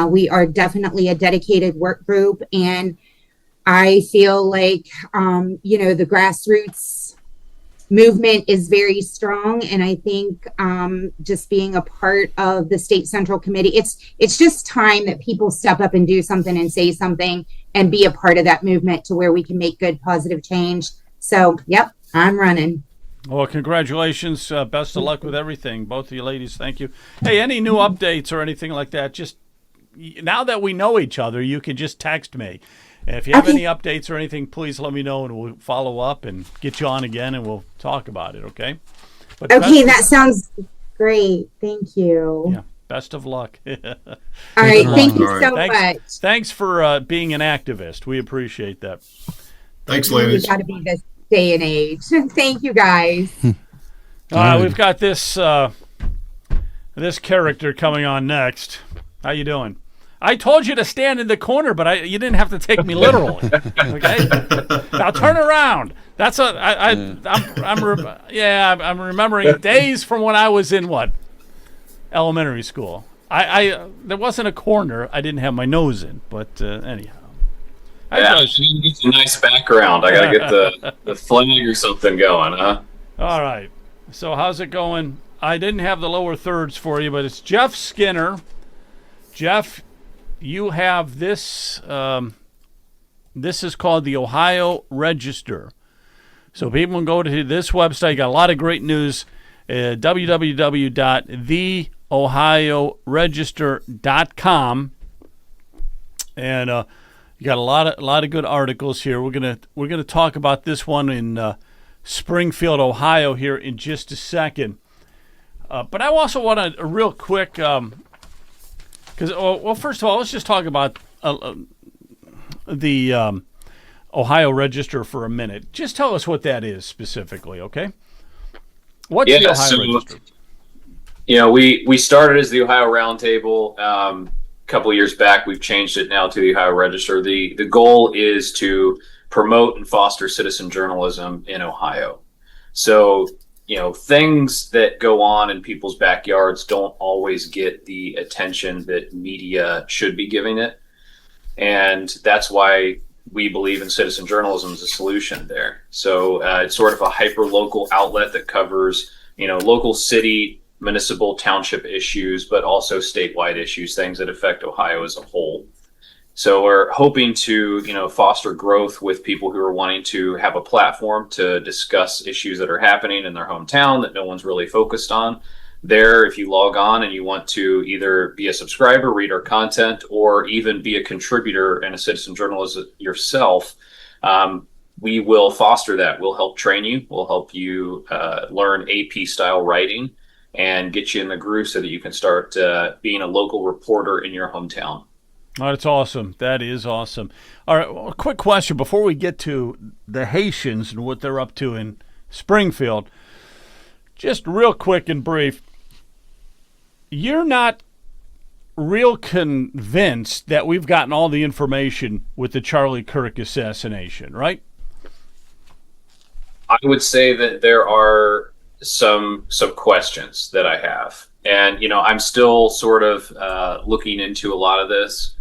We are definitely a dedicated work group, and I feel like, the grassroots movement is very strong, and I think just being a part of the State Central Committee, it's just time that people step up and do something and say something and be a part of that movement to where we can make good, positive change. So, yep, I'm running. Well, congratulations. Best of luck with everything. Both of you ladies, thank you. Hey, any new updates or anything like that, just now that we know each other, you can just text me. And if you have any updates or anything, please let me know, and we'll follow up and get you on again, and we'll talk about it, okay? But that sounds great. Thank you. Yeah, best of luck. All right, thank you so much. Thanks for being an activist. We appreciate that. Thanks, ladies. You got to be this day and age. Thank you, guys. We've got this character coming on next. How you doing? I told you to stand in the corner, but you didn't have to take me literally. Okay, now turn around. That's I'm remembering days from when I was in elementary school. There wasn't a corner I didn't have my nose in, but anyhow. It's a nice background. I gotta get the flag or something going, huh? All right. So how's it going? I didn't have the lower thirds for you, but it's Jeff Skinner. Jeff, you have this. This is called the Ohio Register. So people can go to this website. Got a lot of great news. www.theohioregister.com, and you got a lot of good articles here. We're gonna talk about this one in Springfield, Ohio, here in just a second. But I also want to real quick, because first of all, let's just talk about the Ohio Register for a minute. Just tell us what that is specifically, okay? What's the Ohio Register? We started as the Ohio Roundtable a couple of years back. We've changed it now to the Ohio Register. The goal is to promote and foster citizen journalism in Ohio. So, things that go on in people's backyards don't always get the attention that media should be giving it. And that's why we believe in citizen journalism as a solution there. So it's sort of a hyper-local outlet that covers, local city, municipal, township issues, but also statewide issues, things that affect Ohio as a whole. So we're hoping to, foster growth with people who are wanting to have a platform to discuss issues that are happening in their hometown that no one's really focused on. There, if you log on and you want to either be a subscriber, read our content, or even be a contributor and a citizen journalist yourself, we will foster that. We'll help train you. We'll help you learn AP-style writing and get you in the groove so that you can start being a local reporter in your hometown. Oh, that's awesome. That is awesome. All right, well, a quick question before we get to the Haitians and what they're up to in Springfield. Just real quick and brief. You're not real convinced that we've gotten all the information with the Charlie Kirk assassination, right? I would say that there are some questions that I have. And, I'm still sort of looking into a lot of this,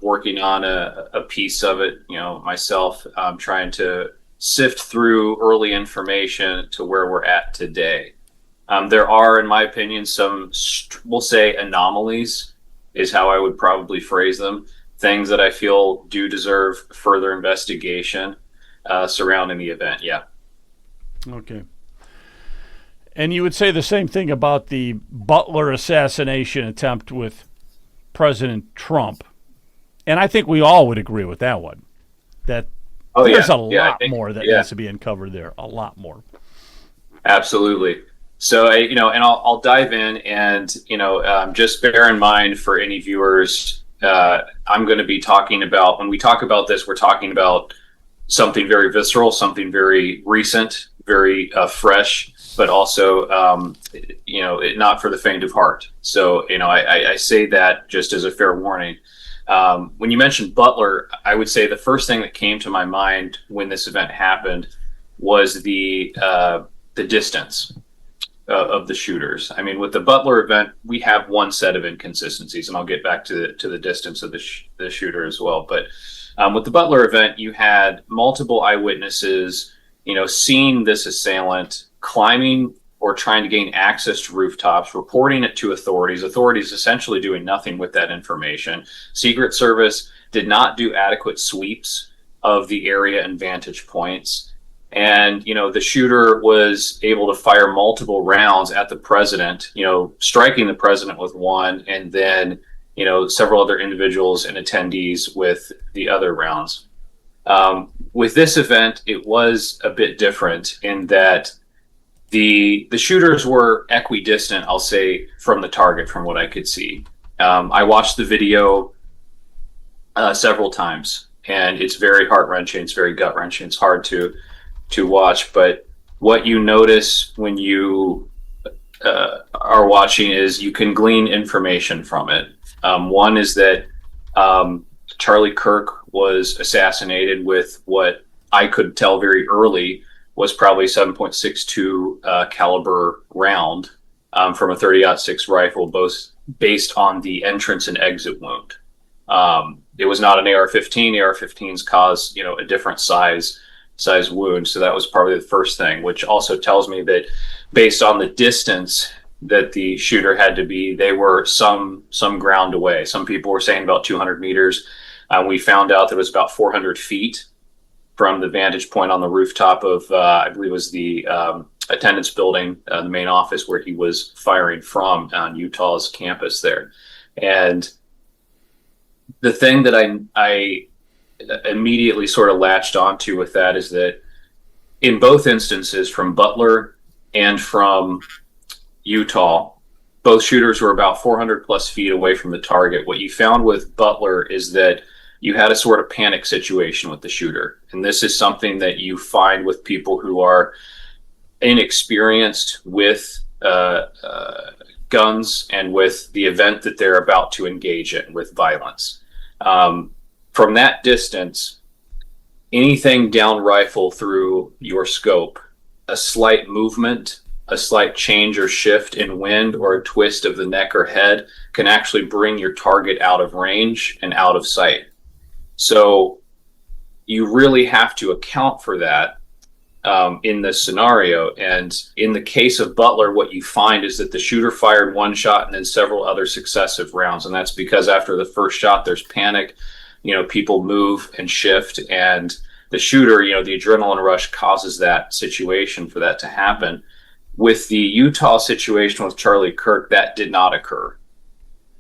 working on a piece of it, myself, trying to sift through early information to where we're at today. There are, in my opinion, some, we'll say, anomalies is how I would probably phrase them. Things that I feel do deserve further investigation surrounding the event. Yeah. Okay. And you would say the same thing about the Butler assassination attempt with President Trump. And I think we all would agree with that one. That there's a lot more that needs to be uncovered there. A lot more. Absolutely. So, and I'll dive in and, just bear in mind for any viewers, I'm going to be talking about, when we talk about this, we're talking about something very visceral, something very recent, very fresh, but also, not for the faint of heart. So, I say that just as a fair warning. When you mentioned Butler, I would say the first thing that came to my mind when this event happened was the distance of the shooters. I mean, with the Butler event, we have one set of inconsistencies, and I'll get back to the distance of the shooter as well. But with the Butler event, you had multiple eyewitnesses, seeing this assailant climbing or trying to gain access to rooftops, reporting it to authorities essentially doing nothing with that information. Secret Service did not do adequate sweeps of the area and vantage points. And, the shooter was able to fire multiple rounds at the president, striking the president with one, and then, several other individuals and attendees with the other rounds. With this event, it was a bit different in that the shooters were equidistant, I'll say, from the target, from what I could see. I watched the video several times, and it's very heart-wrenching. It's very gut-wrenching. It's hard to watch, but what you notice when you are watching is you can glean information from it. One is that Charlie Kirk was assassinated with what I could tell very early was probably 7.62 caliber round from a 30-06 rifle, both based on the entrance and exit wound. It was not an AR-15. AR-15s cause, a different size wound. So that was probably the first thing, which also tells me that based on the distance that the shooter had to be, they were some ground away. Some people were saying about 200 meters. We found out that it was about 400 feet from the vantage point on the rooftop of, I believe it was the attendance building, the main office where he was firing from on Utah's campus there. And the thing that I immediately sort of latched onto with that is that in both instances, from Butler and from Utah, both shooters were about 400 plus feet away from the target. What you found with Butler is that you had a sort of panic situation with the shooter. And this is something that you find with people who are inexperienced with guns and with the event that they're about to engage in with violence. From that distance, anything down rifle through your scope, a slight movement, a slight change or shift in wind or a twist of the neck or head can actually bring your target out of range and out of sight. So you really have to account for that in this scenario. And in the case of Butler, what you find is that the shooter fired one shot and then several other successive rounds. And that's because after the first shot, there's panic. People move and shift, and the shooter, the adrenaline rush causes that situation for that to happen. With the Utah situation with Charlie Kirk, that did not occur.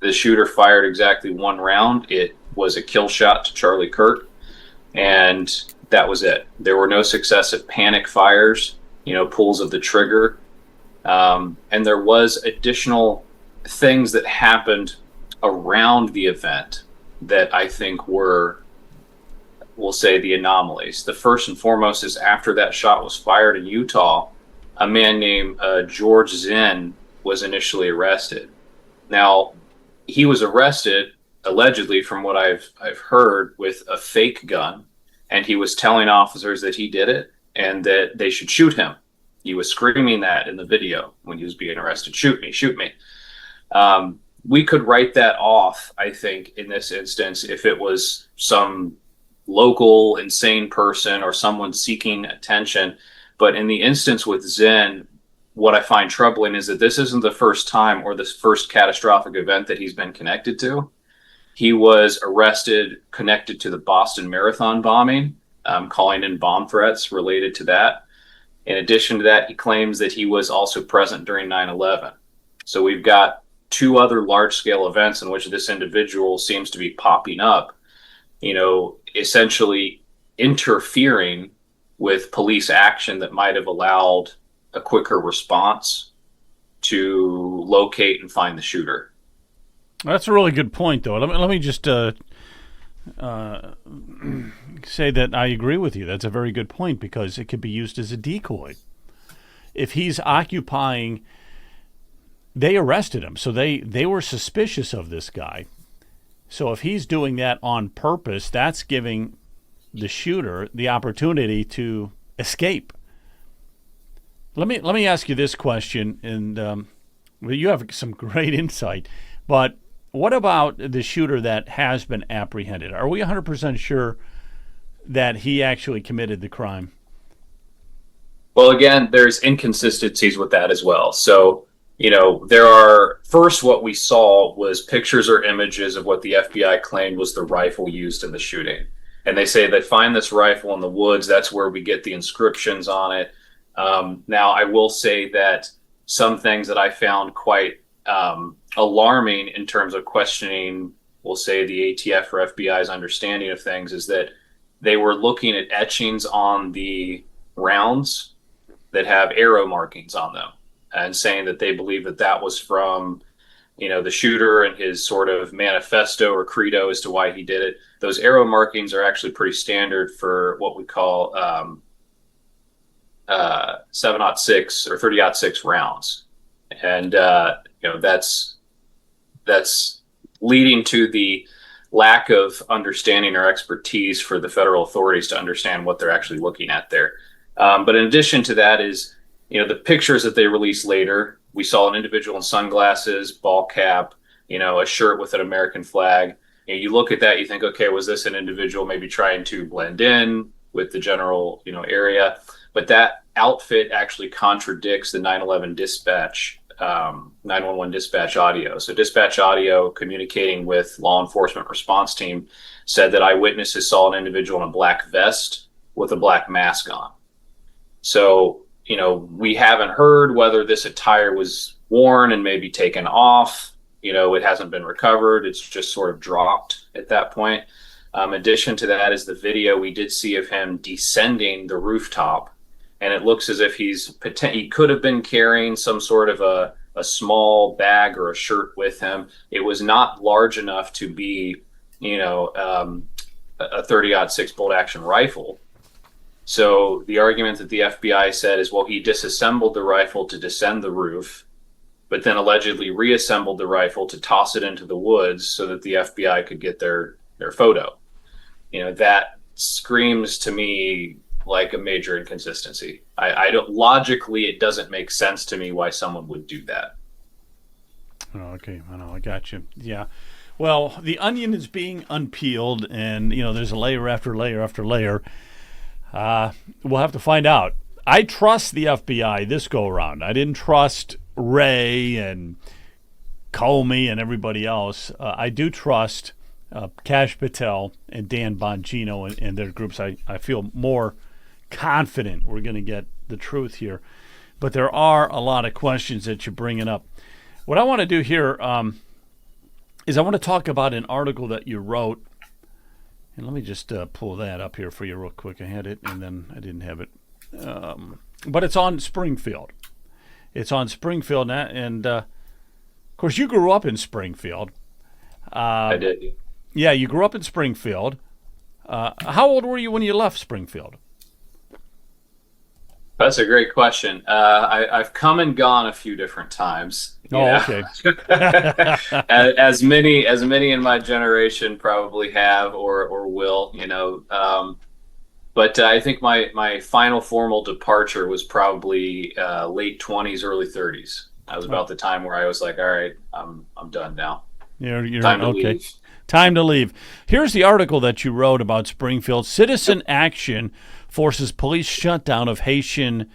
The shooter fired exactly one round. It was a kill shot to Charlie Kirk, and that was it. There were no successive panic fires, pulls of the trigger. And there was additional things that happened around the event that I think were, we'll say, the anomalies. The first and foremost is after that shot was fired in Utah, a man named George Zinn was initially arrested. Now, he was arrested, allegedly, from what I've heard, with a fake gun, and he was telling officers that he did it and that they should shoot him. He was screaming that in the video when he was being arrested, "Shoot me, shoot me." We could write that off, I think, in this instance, if it was some local insane person or someone seeking attention. But in the instance with Zinn, what I find troubling is that this isn't the first time or the first catastrophic event that he's been connected to. He was arrested connected to the Boston Marathon bombing, calling in bomb threats related to that. In addition to that, he claims that he was also present during 9/11. So we've got two other large-scale events in which this individual seems to be popping up, essentially interfering with police action that might have allowed a quicker response to locate and find the shooter. That's a really good point, though. Let me just say that I agree with you. That's a very good point, because it could be used as a decoy. If he's occupying, they arrested him, so they were suspicious of this guy. So if he's doing that on purpose, that's giving the shooter the opportunity to escape. Let me ask you this question, and you have some great insight, but what about the shooter that has been apprehended? Are we 100% sure that he actually committed the crime? Well, again, there's inconsistencies with that as well. So, there are, first, what we saw was pictures or images of what the FBI claimed was the rifle used in the shooting. And they say they find this rifle in the woods. That's where we get the inscriptions on it. Now, I will say that some things that I found quite alarming in terms of questioning, we'll say, the ATF or FBI's understanding of things is that they were looking at etchings on the rounds that have arrow markings on them and saying that they believe that that was from, the shooter and his sort of manifesto or credo as to why he did it. Those arrow markings are actually pretty standard for what we call 7.6 or 30.6 rounds. And, that's leading to the lack of understanding or expertise for the federal authorities to understand what they're actually looking at there. But in addition to that is, the pictures that they released later, we saw an individual in sunglasses, ball cap, a shirt with an American flag. You look at that, you think, okay, was this an individual maybe trying to blend in with the general, area? But that outfit actually contradicts the 911 dispatch, 911 dispatch audio. So dispatch audio communicating with law enforcement response team said that eyewitnesses saw an individual in a black vest with a black mask on. So, we haven't heard whether this attire was worn and maybe taken off. It hasn't been recovered. It's just sort of dropped at that point. Addition to that is the video we did see of him descending the rooftop, and it looks as if he could have been carrying some sort of a small bag or a shirt with him. It was not large enough to be, a 30-06 bolt action rifle. So the argument that the FBI said is, well, he disassembled the rifle to descend the roof, but then allegedly reassembled the rifle to toss it into the woods so that the FBI could get their photo. That screams to me like a major inconsistency. I don't, logically, it doesn't make sense to me why someone would do that. Oh, okay, I know, I got you. Yeah. Well, the onion is being unpeeled, and there's a layer after layer after layer. We'll have to find out. I trust the FBI this go around. I didn't trust Ray and Comey and everybody else. I do trust Kash Patel and Dan Bongino and their groups. I feel more confident we're going to get the truth here. But there are a lot of questions that you're bringing up. What I want to do here is I want to talk about an article that you wrote. And let me just pull that up here for you real quick. I had it, and then I didn't have it. But it's on Springfield. It's on Springfield, and of course, you grew up in Springfield. I did. Yeah, you grew up in Springfield. How old were you when you left Springfield? That's a great question. I've come and gone a few different times. Okay. as many in my generation probably have or will, But I think my final formal departure was probably late 20s, early 30s. That was about the time where I was like, all right, I'm done now. You're time to okay. leave. Time to leave. Here's the article that you wrote about Springfield. Citizen action forces police shutdown of Haitian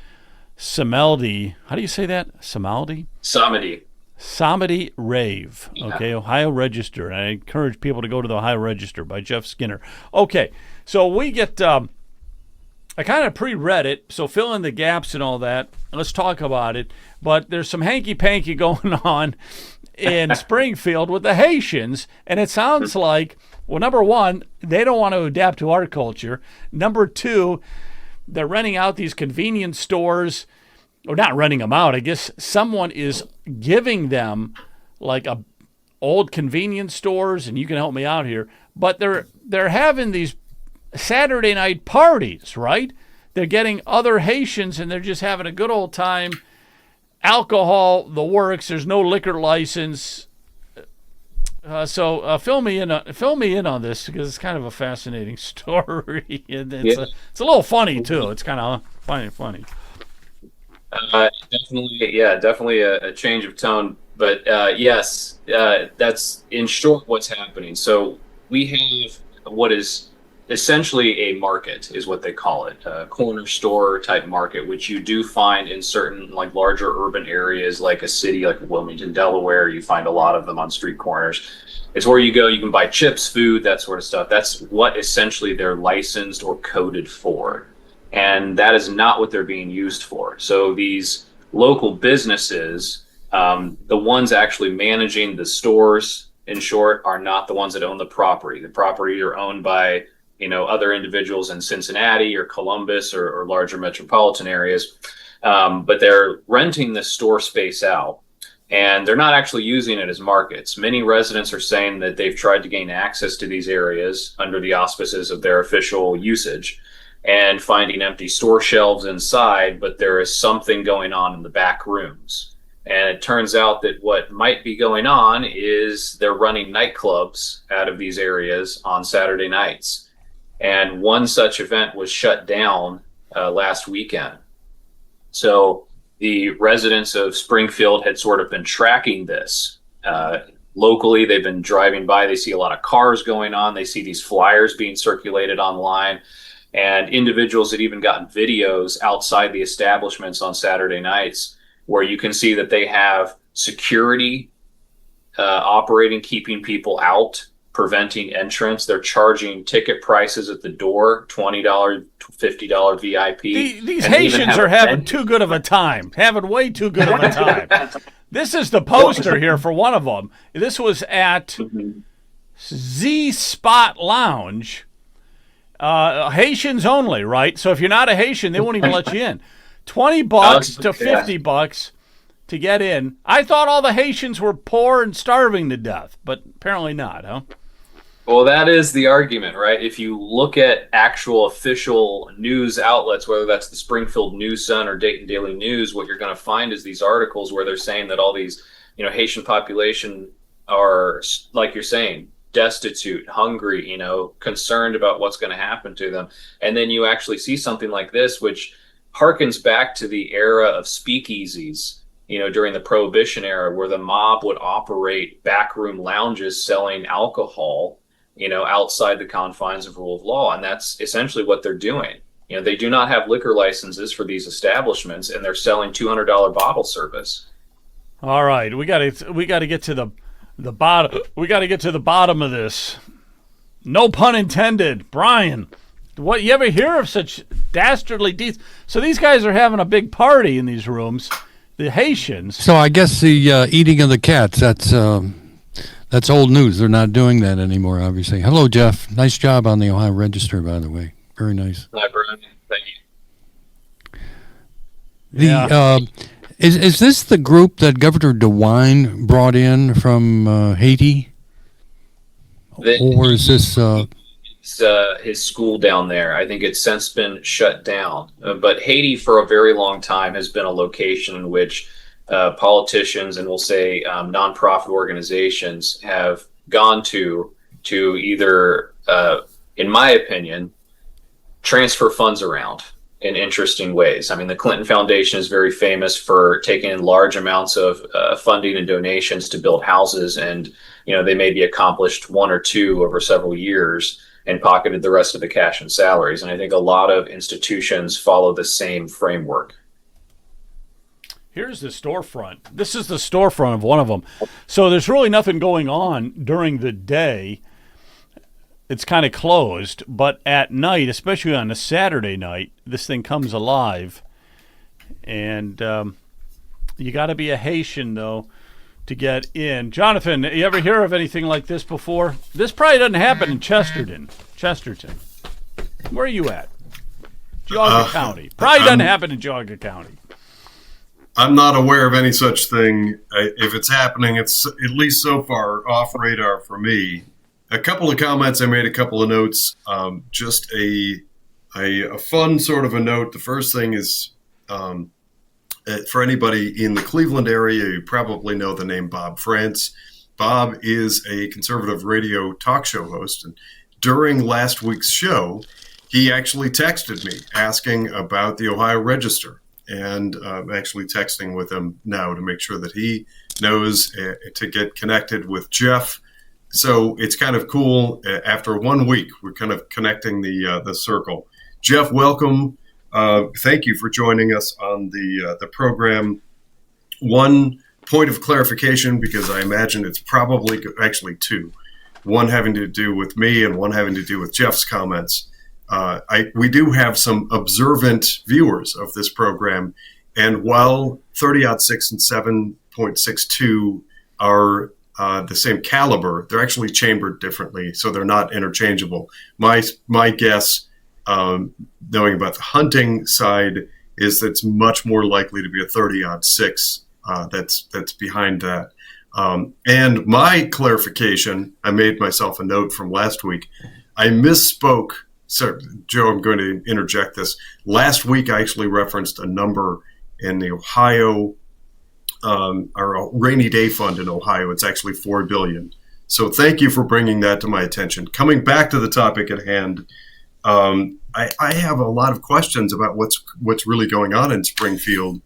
Samaldi. How do you say that? Samaldi? Samedi rave. Okay, yeah. Ohio Register. And I encourage people to go to the Ohio Register by Jeff Skinner. Okay, so we get... I kind of pre-read it, so fill in the gaps and all that. Let's talk about it. But there's some hanky-panky going on in Springfield with the Haitians, and it sounds like, well, number one, they don't want to adapt to our culture. Number two, they're renting out these convenience stores, or not renting them out. I guess someone is giving them like a old convenience stores, and you can help me out here. But they're having these Saturday night parties, right? They're getting other Haitians, and they're just having a good old time. Alcohol, the works. There's no liquor license. So fill me in on this, because it's kind of a fascinating story, and it's a little funny too. It's kind of funny. Definitely a change of tone. But yes, that's in short what's happening. So we have what is essentially a market, is what they call it, a corner store type market, which you do find in certain like larger urban areas, like a city like Wilmington, Delaware. You find a lot of them on street corners. It's where you go, you can buy chips, food, that sort of stuff. That's what essentially they're licensed or coded for. And that is not what they're being used for. So these local businesses, the ones actually managing the stores, in short, are not the ones that own the property. The property are owned by other individuals in Cincinnati or Columbus or larger metropolitan areas. But they're renting the store space out, and they're not actually using it as markets. Many residents are saying that they've tried to gain access to these areas under the auspices of their official usage and finding empty store shelves inside, but there is something going on in the back rooms. And it turns out that what might be going on is they're running nightclubs out of these areas on Saturday nights. And one such event was shut down last weekend. So the residents of Springfield had sort of been tracking this. Locally, they've been driving by. They see a lot of cars going on. They see these flyers being circulated online. and individuals had even gotten videos outside the establishments on Saturday nights where you can see that they have security operating, keeping people out, preventing entrance. They're charging ticket prices at the door, $20, $50 VIP. These Haitians are having too good of a time, having way too good of a time. This is the poster here for one of them. This was at Z Spot Lounge. Haitians only, right? So if you're not a Haitian, they won't even let you in. $20 to $50 to get in. I thought all the Haitians were poor and starving to death, but apparently not, huh? Well, that is the argument, right? If you look at actual official news outlets, whether that's the Springfield News Sun or Dayton Daily News, what you're going to find is these articles where they're saying that all these, Haitian population are, like you're saying, destitute, hungry, concerned about what's going to happen to them. And then you actually see something like this, which harkens back to the era of speakeasies, during the Prohibition era, where the mob would operate backroom lounges selling alcohol, outside the confines of rule of law. And that's essentially what they're doing. They do not have liquor licenses for these establishments, and they're selling $200 bottle service. All right, we got to get to the bottom. We got to get to the bottom of this. No pun intended, Brian. What, you ever hear of such dastardly deeds? So these guys are having a big party in these rooms. The Haitians. So I guess the eating of the cats, that's old news. They're not doing that anymore, obviously. Hello, Jeff. Nice job on the Ohio Register, by the way. Very nice. Hi, Brian. Thank you. Is this the group that Governor DeWine brought in from Haiti? Or is this... his school down there. I think it's since been shut down. But Haiti, for a very long time, has been a location in which politicians and we'll say nonprofit organizations have gone to either, in my opinion, transfer funds around in interesting ways. I mean, the Clinton Foundation is very famous for taking in large amounts of funding and donations to build houses, and they maybe accomplished one or two over several years and pocketed the rest of the cash and salaries. And I think a lot of institutions follow the same framework. Here's the storefront. This is the storefront of one of them. So there's really nothing going on during the day. It's kind of closed. But at night, especially on a Saturday night, this thing comes alive. And you got to be a Haitian, though, to get in. Jonathan, you ever hear of anything like this before? This probably doesn't happen in Chesterton. Where are you at? Geauga County. Probably doesn't happen in Geauga County. I'm not aware of any such thing. If it's happening, it's at least so far off radar for me. A couple of comments I made, a couple of notes. Just a fun sort of a note. The first thing is for anybody in the Cleveland area, you probably know the name Bob France. Bob is a conservative radio talk show host. And during last week's show, he actually texted me asking about the Ohio Register. And I'm actually texting with him now to make sure that he knows to get connected with Jeff. So it's kind of cool. After 1 week, we're kind of connecting the circle. Jeff, welcome. Thank you for joining us on the program. One point of clarification, because I imagine it's probably actually two. One having to do with me and one having to do with Jeff's comments. We do have some observant viewers of this program, and while 30-06 and 7.62 are the same caliber, they're actually chambered differently, so they're not interchangeable. My guess, knowing about the hunting side, is that it's much more likely to be a 30-06 that's behind that. And my clarification, I made myself a note from last week. I misspoke. So, Joe, I'm going to interject this. Last week, I actually referenced a number in the Ohio, our rainy day fund in Ohio. It's actually $4 billion. So thank you for bringing that to my attention. Coming back to the topic at hand, I have a lot of questions about what's really going on in Springfield.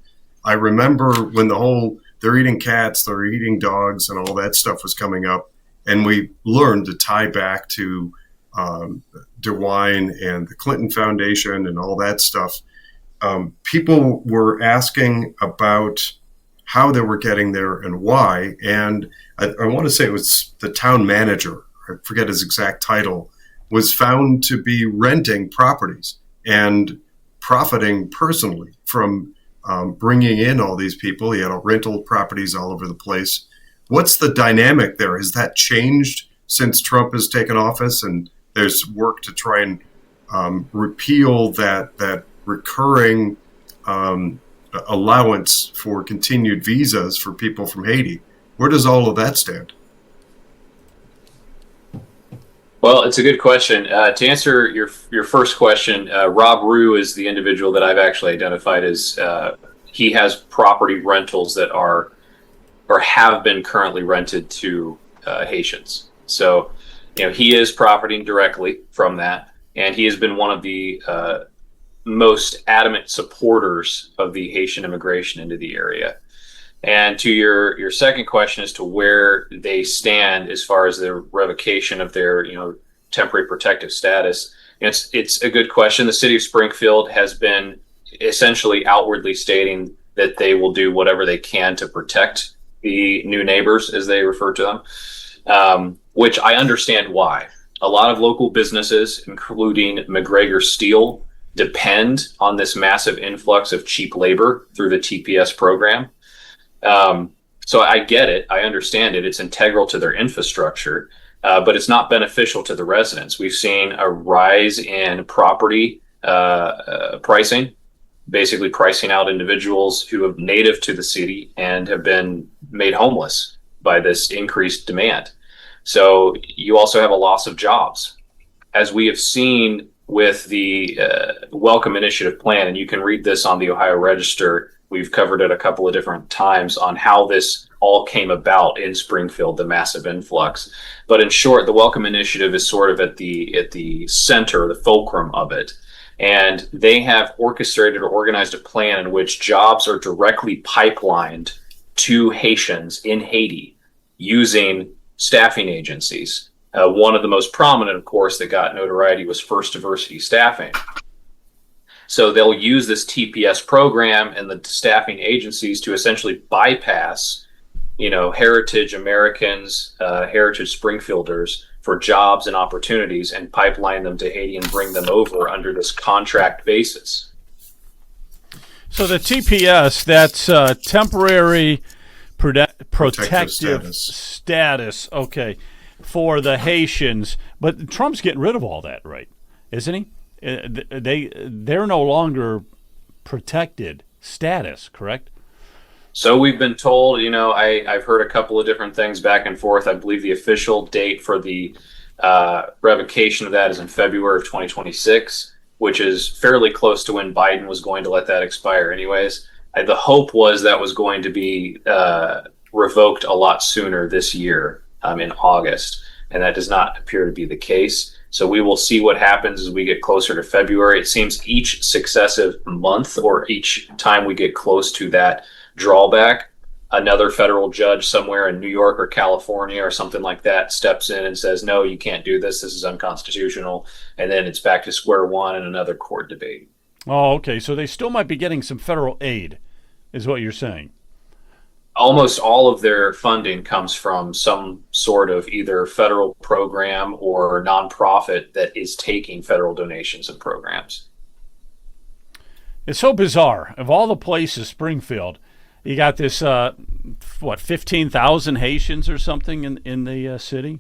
I remember when they're eating cats, they're eating dogs, and all that stuff was coming up, and we learned to tie back to DeWine and the Clinton Foundation and all that stuff, people were asking about how they were getting there and why. And I want to say it was the town manager, I forget his exact title, was found to be renting properties and profiting personally from bringing in all these people. He had rental properties all over the place. What's the dynamic there? Has that changed since Trump has taken office and there's work to try and repeal that recurring allowance for continued visas for people from Haiti? Where does all of that stand? Well, it's a good question. To answer your first question, Rob Rue is the individual that I've actually identified as he has property rentals that are or have been currently rented to Haitians. So, he is profiting directly from that, and he has been one of the most adamant supporters of the Haitian immigration into the area. And to your second question as to where they stand as far as the revocation of their temporary protective status, it's a good question. The city of Springfield has been essentially outwardly stating that they will do whatever they can to protect the new neighbors, as they refer to them, which I understand why. A lot of local businesses, including McGregor Steel, depend on this massive influx of cheap labor through the TPS program. So I get it. I understand it. It's integral to their infrastructure, but it's not beneficial to the residents. We've seen a rise in property pricing, basically pricing out individuals who are native to the city and have been made homeless by this increased demand. So you also have a loss of jobs. As we have seen with the Welcome Initiative plan, and you can read this on the Ohio Register. We've covered it a couple of different times on how this all came about in Springfield, the massive influx. But in short, the Welcome Initiative is sort of at the center, the fulcrum of it. And they have orchestrated or organized a plan in which jobs are directly pipelined to Haitians in Haiti using staffing agencies. One of the most prominent, of course, that got notoriety was First Diversity Staffing. So they'll use this TPS program and the staffing agencies to essentially bypass, heritage Americans, heritage Springfielders for jobs and opportunities and pipeline them to Haiti and bring them over under this contract basis. So the TPS, that's temporary protective status. Okay. For the Haitians, but Trump's getting rid of all that, right? Isn't he? They're no longer protected status, correct? So we've been told, I've heard a couple of different things back and forth. I believe the official date for the revocation of that is in February of 2026, which is fairly close to when Biden was going to let that expire anyways. The hope was that was going to be revoked a lot sooner this year. In August, and that does not appear to be the case. So we will see what happens as we get closer to February. It seems each successive month or each time we get close to that drawback, another federal judge somewhere in New York or California or something like that steps in and says, no, you can't do this. This is unconstitutional. And then it's back to square one in another court debate. Oh, okay. So they still might be getting some federal aid, is what you're saying. Almost all of their funding comes from some sort of either federal program or nonprofit that is taking federal donations and programs. It's so bizarre. Of all the places, Springfield, you got this, 15,000 Haitians or something in the city?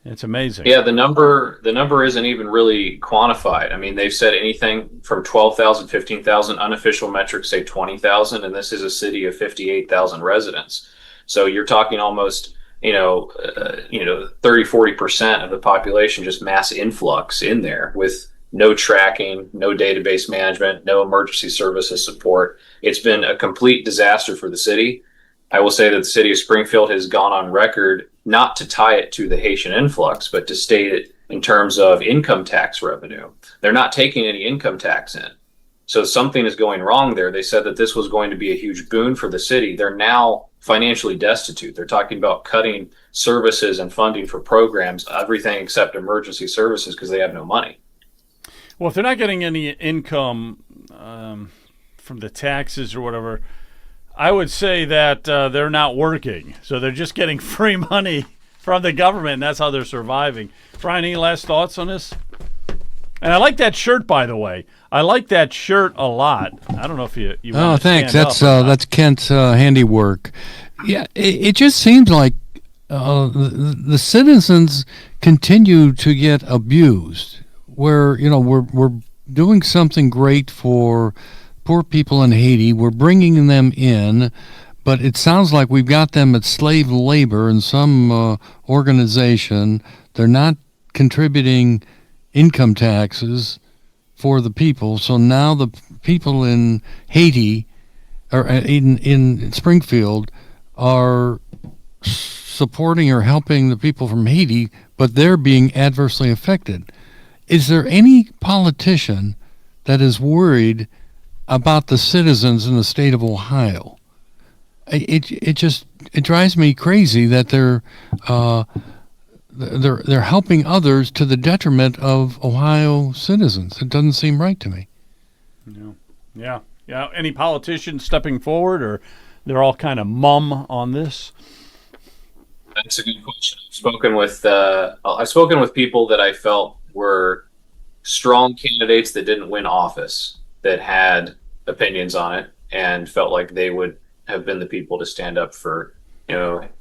It's amazing. Yeah, the number isn't even really quantified. I mean, they've said anything from 12,000, 15,000. Unofficial metrics say 20,000, and this is a city of 58,000 residents. So you're talking almost, 30-40% of the population, just mass influx in there with no tracking, no database management, no emergency services support. It's been a complete disaster for the city. I will say that the city of Springfield has gone on record not to tie it to the Haitian influx, but to state it in terms of income tax revenue. They're not taking any income tax in. So something is going wrong there. They said that this was going to be a huge boon for the city. They're now financially destitute. They're talking about cutting services and funding for programs, everything except emergency services, because they have no money. Well, if they're not getting any income from the taxes or whatever, I would say that they're not working. So they're just getting free money from the government, and that's how they're surviving. Brian, any last thoughts on this? And I like that shirt, by the way. I like that shirt a lot. I don't know if you want to thanks. stand That's Kent's handiwork. Yeah, it just seems like the citizens continue to get abused. Where we're doing something great for poor people in Haiti. We're bringing them in, but it sounds like we've got them at slave labor in some organization. They're not contributing income taxes for the people. So now the people in Haiti or in Springfield are supporting or helping the people from Haiti, but they're being adversely affected. Is there any politician that is worried about the citizens in the state of Ohio? It drives me crazy that they're helping others to the detriment of Ohio citizens. It doesn't seem right to me. Yeah. Any politicians stepping forward, or they're all kind of mum on this? That's a good question. I've spoken with people that I felt were strong candidates that didn't win office, that had opinions on it and felt like they would have been the people to stand up for,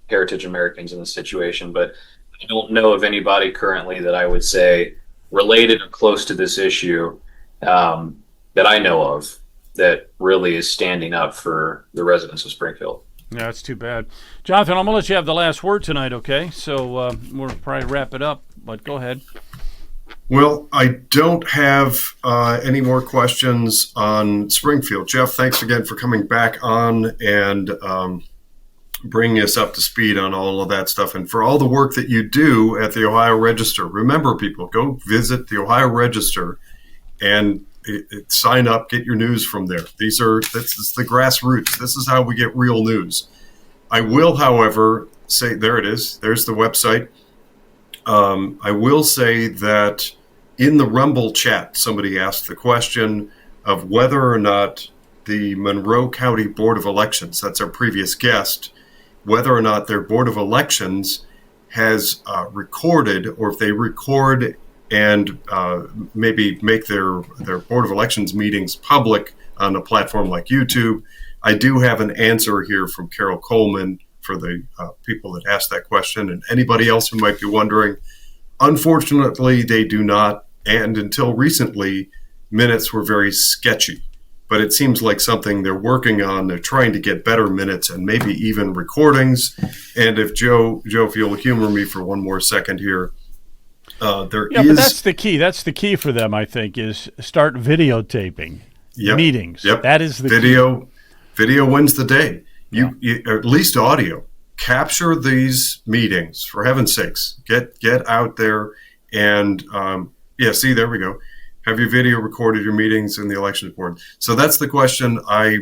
heritage Americans in this situation. But I don't know of anybody currently that I would say related or close to this issue that I know of that really is standing up for the residents of Springfield. Yeah, that's too bad. Jonathan, I'm going to let you have the last word tonight, okay? So we'll probably wrap it up, but go ahead. Well, I don't have any more questions on Springfield. Jeff, thanks again for coming back on and bringing us up to speed on all of that stuff, and for all the work that you do at the Ohio Register. Remember, people, go visit the Ohio Register and sign up, get your news from there. This is the grassroots. This is how we get real news. I will, however, say, there it is. There's the website. I will say that in the Rumble chat, somebody asked the question of whether or not the Monroe County Board of Elections, that's our previous guest, whether or not their Board of Elections has recorded, or if they record and maybe make their Board of Elections meetings public on a platform like YouTube. I do have an answer here from Carol Coleman for the people that asked that question, and anybody else who might be wondering. Unfortunately, they do not, and until recently, minutes were very sketchy. But it seems like something they're working on. They're trying to get better minutes and maybe even recordings. And if Joe, if you'll humor me for one more second here, but that's the key. That's the key for them, I think, is start videotaping meetings. Yep. That is the video. Key. Video wins the day. You at least audio. Capture these meetings, for heaven's sakes. Get out there and see, there we go. Have your video recorded your meetings in the elections board. So that's the question I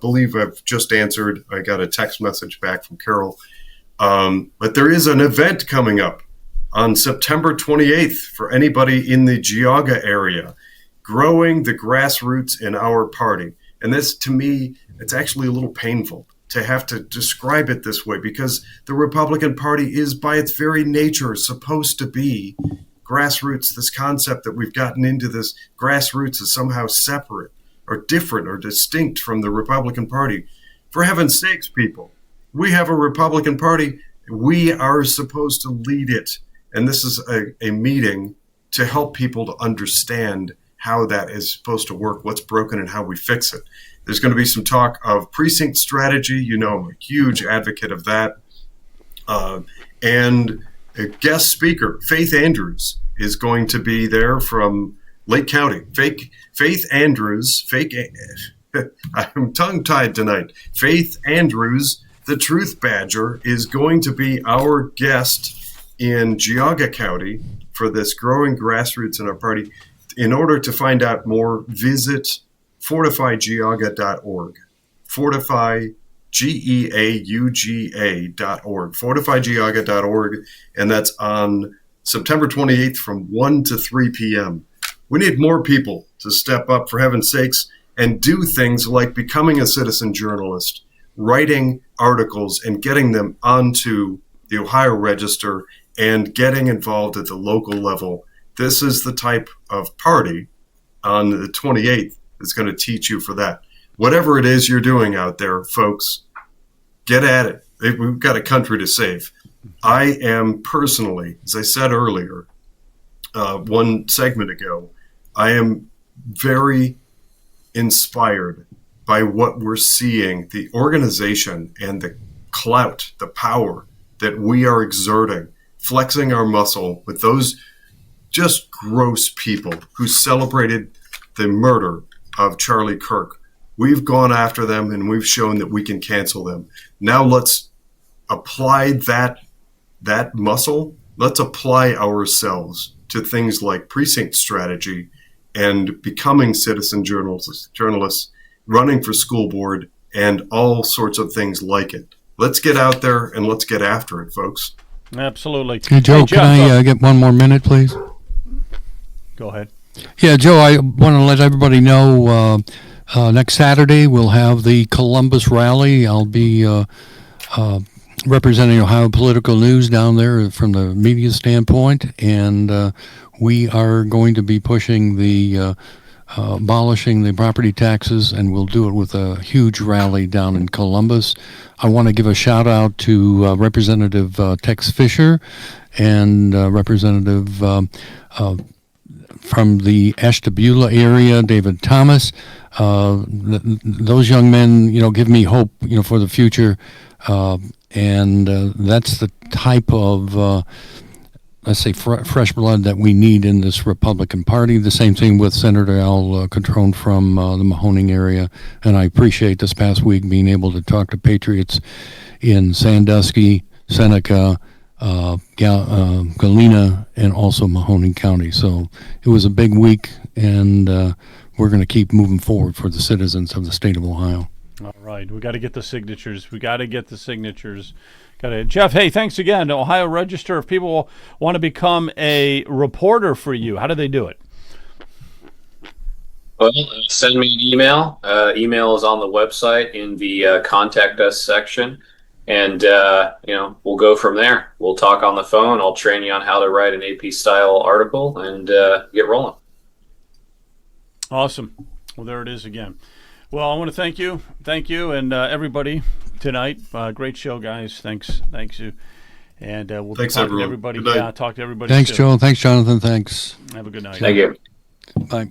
believe I've just answered. I got a text message back from Carol. But there is an event coming up on September 28th for anybody in the Geauga area, growing the grassroots in our party. And this, to me, it's actually a little painful to have to describe it this way, because the Republican Party is by its very nature supposed to be grassroots. This concept that we've gotten into, this grassroots is somehow separate or different or distinct from the Republican Party. For heaven's sakes, people, we have a Republican Party. We are supposed to lead it. And this is a meeting to help people to understand how that is supposed to work, what's broken, and how we fix it. There's going to be some talk of precinct strategy. I'm a huge advocate of that. And a guest speaker, Faith Andrews, is going to be there from Lake County. Faith Andrews, I'm tongue-tied tonight. Faith Andrews, the Truth Badger, is going to be our guest in Geauga County for this growing grassroots in our party. In order to find out more, visit fortifygeauga.org. Geauga.org. Fortifygeauga.org. And that's on September 28th from 1 to 3 p.m. We need more people to step up, for heaven's sakes, and do things like becoming a citizen journalist, writing articles and getting them onto the Ohio Register and getting involved at the local level. This is the type of party on the 28th that's going to teach you for that. Whatever it is you're doing out there, folks, get at it. We've got a country to save. I am personally, as I said earlier, one segment ago, I am very inspired by what we're seeing, the organization and the clout, the power that we are exerting, flexing our muscle with those just gross people who celebrated the murder of Charlie Kirk. We've gone after them and we've shown that we can cancel them. Now let's apply that muscle. Let's apply ourselves to things like precinct strategy and becoming citizen journalists, running for school board, and all sorts of things like it. Let's get out there and let's get after it, folks. Absolutely. Hey, Joe, Jeff, can I get one more minute, please? go ahead. Yeah, Joe, I want to let everybody know next Saturday we'll have the Columbus rally. I'll be representing Ohio Political News down there from the media standpoint, and we are going to be pushing the abolishing the property taxes, and we'll do it with a huge rally down in Columbus. I want to give a shout out to Representative Tex Fisher and Representative from the Ashtabula area, David Thomas. Those young men, give me hope, for the future. And that's the type of, let's say, fresh blood that we need in this Republican Party. The same thing with Senator Al Catrone from the Mahoning area. And I appreciate this past week being able to talk to patriots in Sandusky, Seneca, Galena, and also Mahoning County. So it was a big week, and we're going to keep moving forward for the citizens of the state of Ohio. All right. We got to get the signatures. Jeff, hey, thanks again. Ohio Register, if people want to become a reporter for you, how do they do it? Well, send me an email. Email is on the website in the contact us section. And, we'll go from there. We'll talk on the phone. I'll train you on how to write an AP style article and get rolling. Awesome. Well, there it is again. Well, I want to thank you, and everybody tonight. Great show, guys. Thanks you. And we'll talk to everybody. Yeah, talk to everybody. Thanks, soon. Joe. Thanks, Jonathan. Thanks. Have a good night. Thank you. Bye.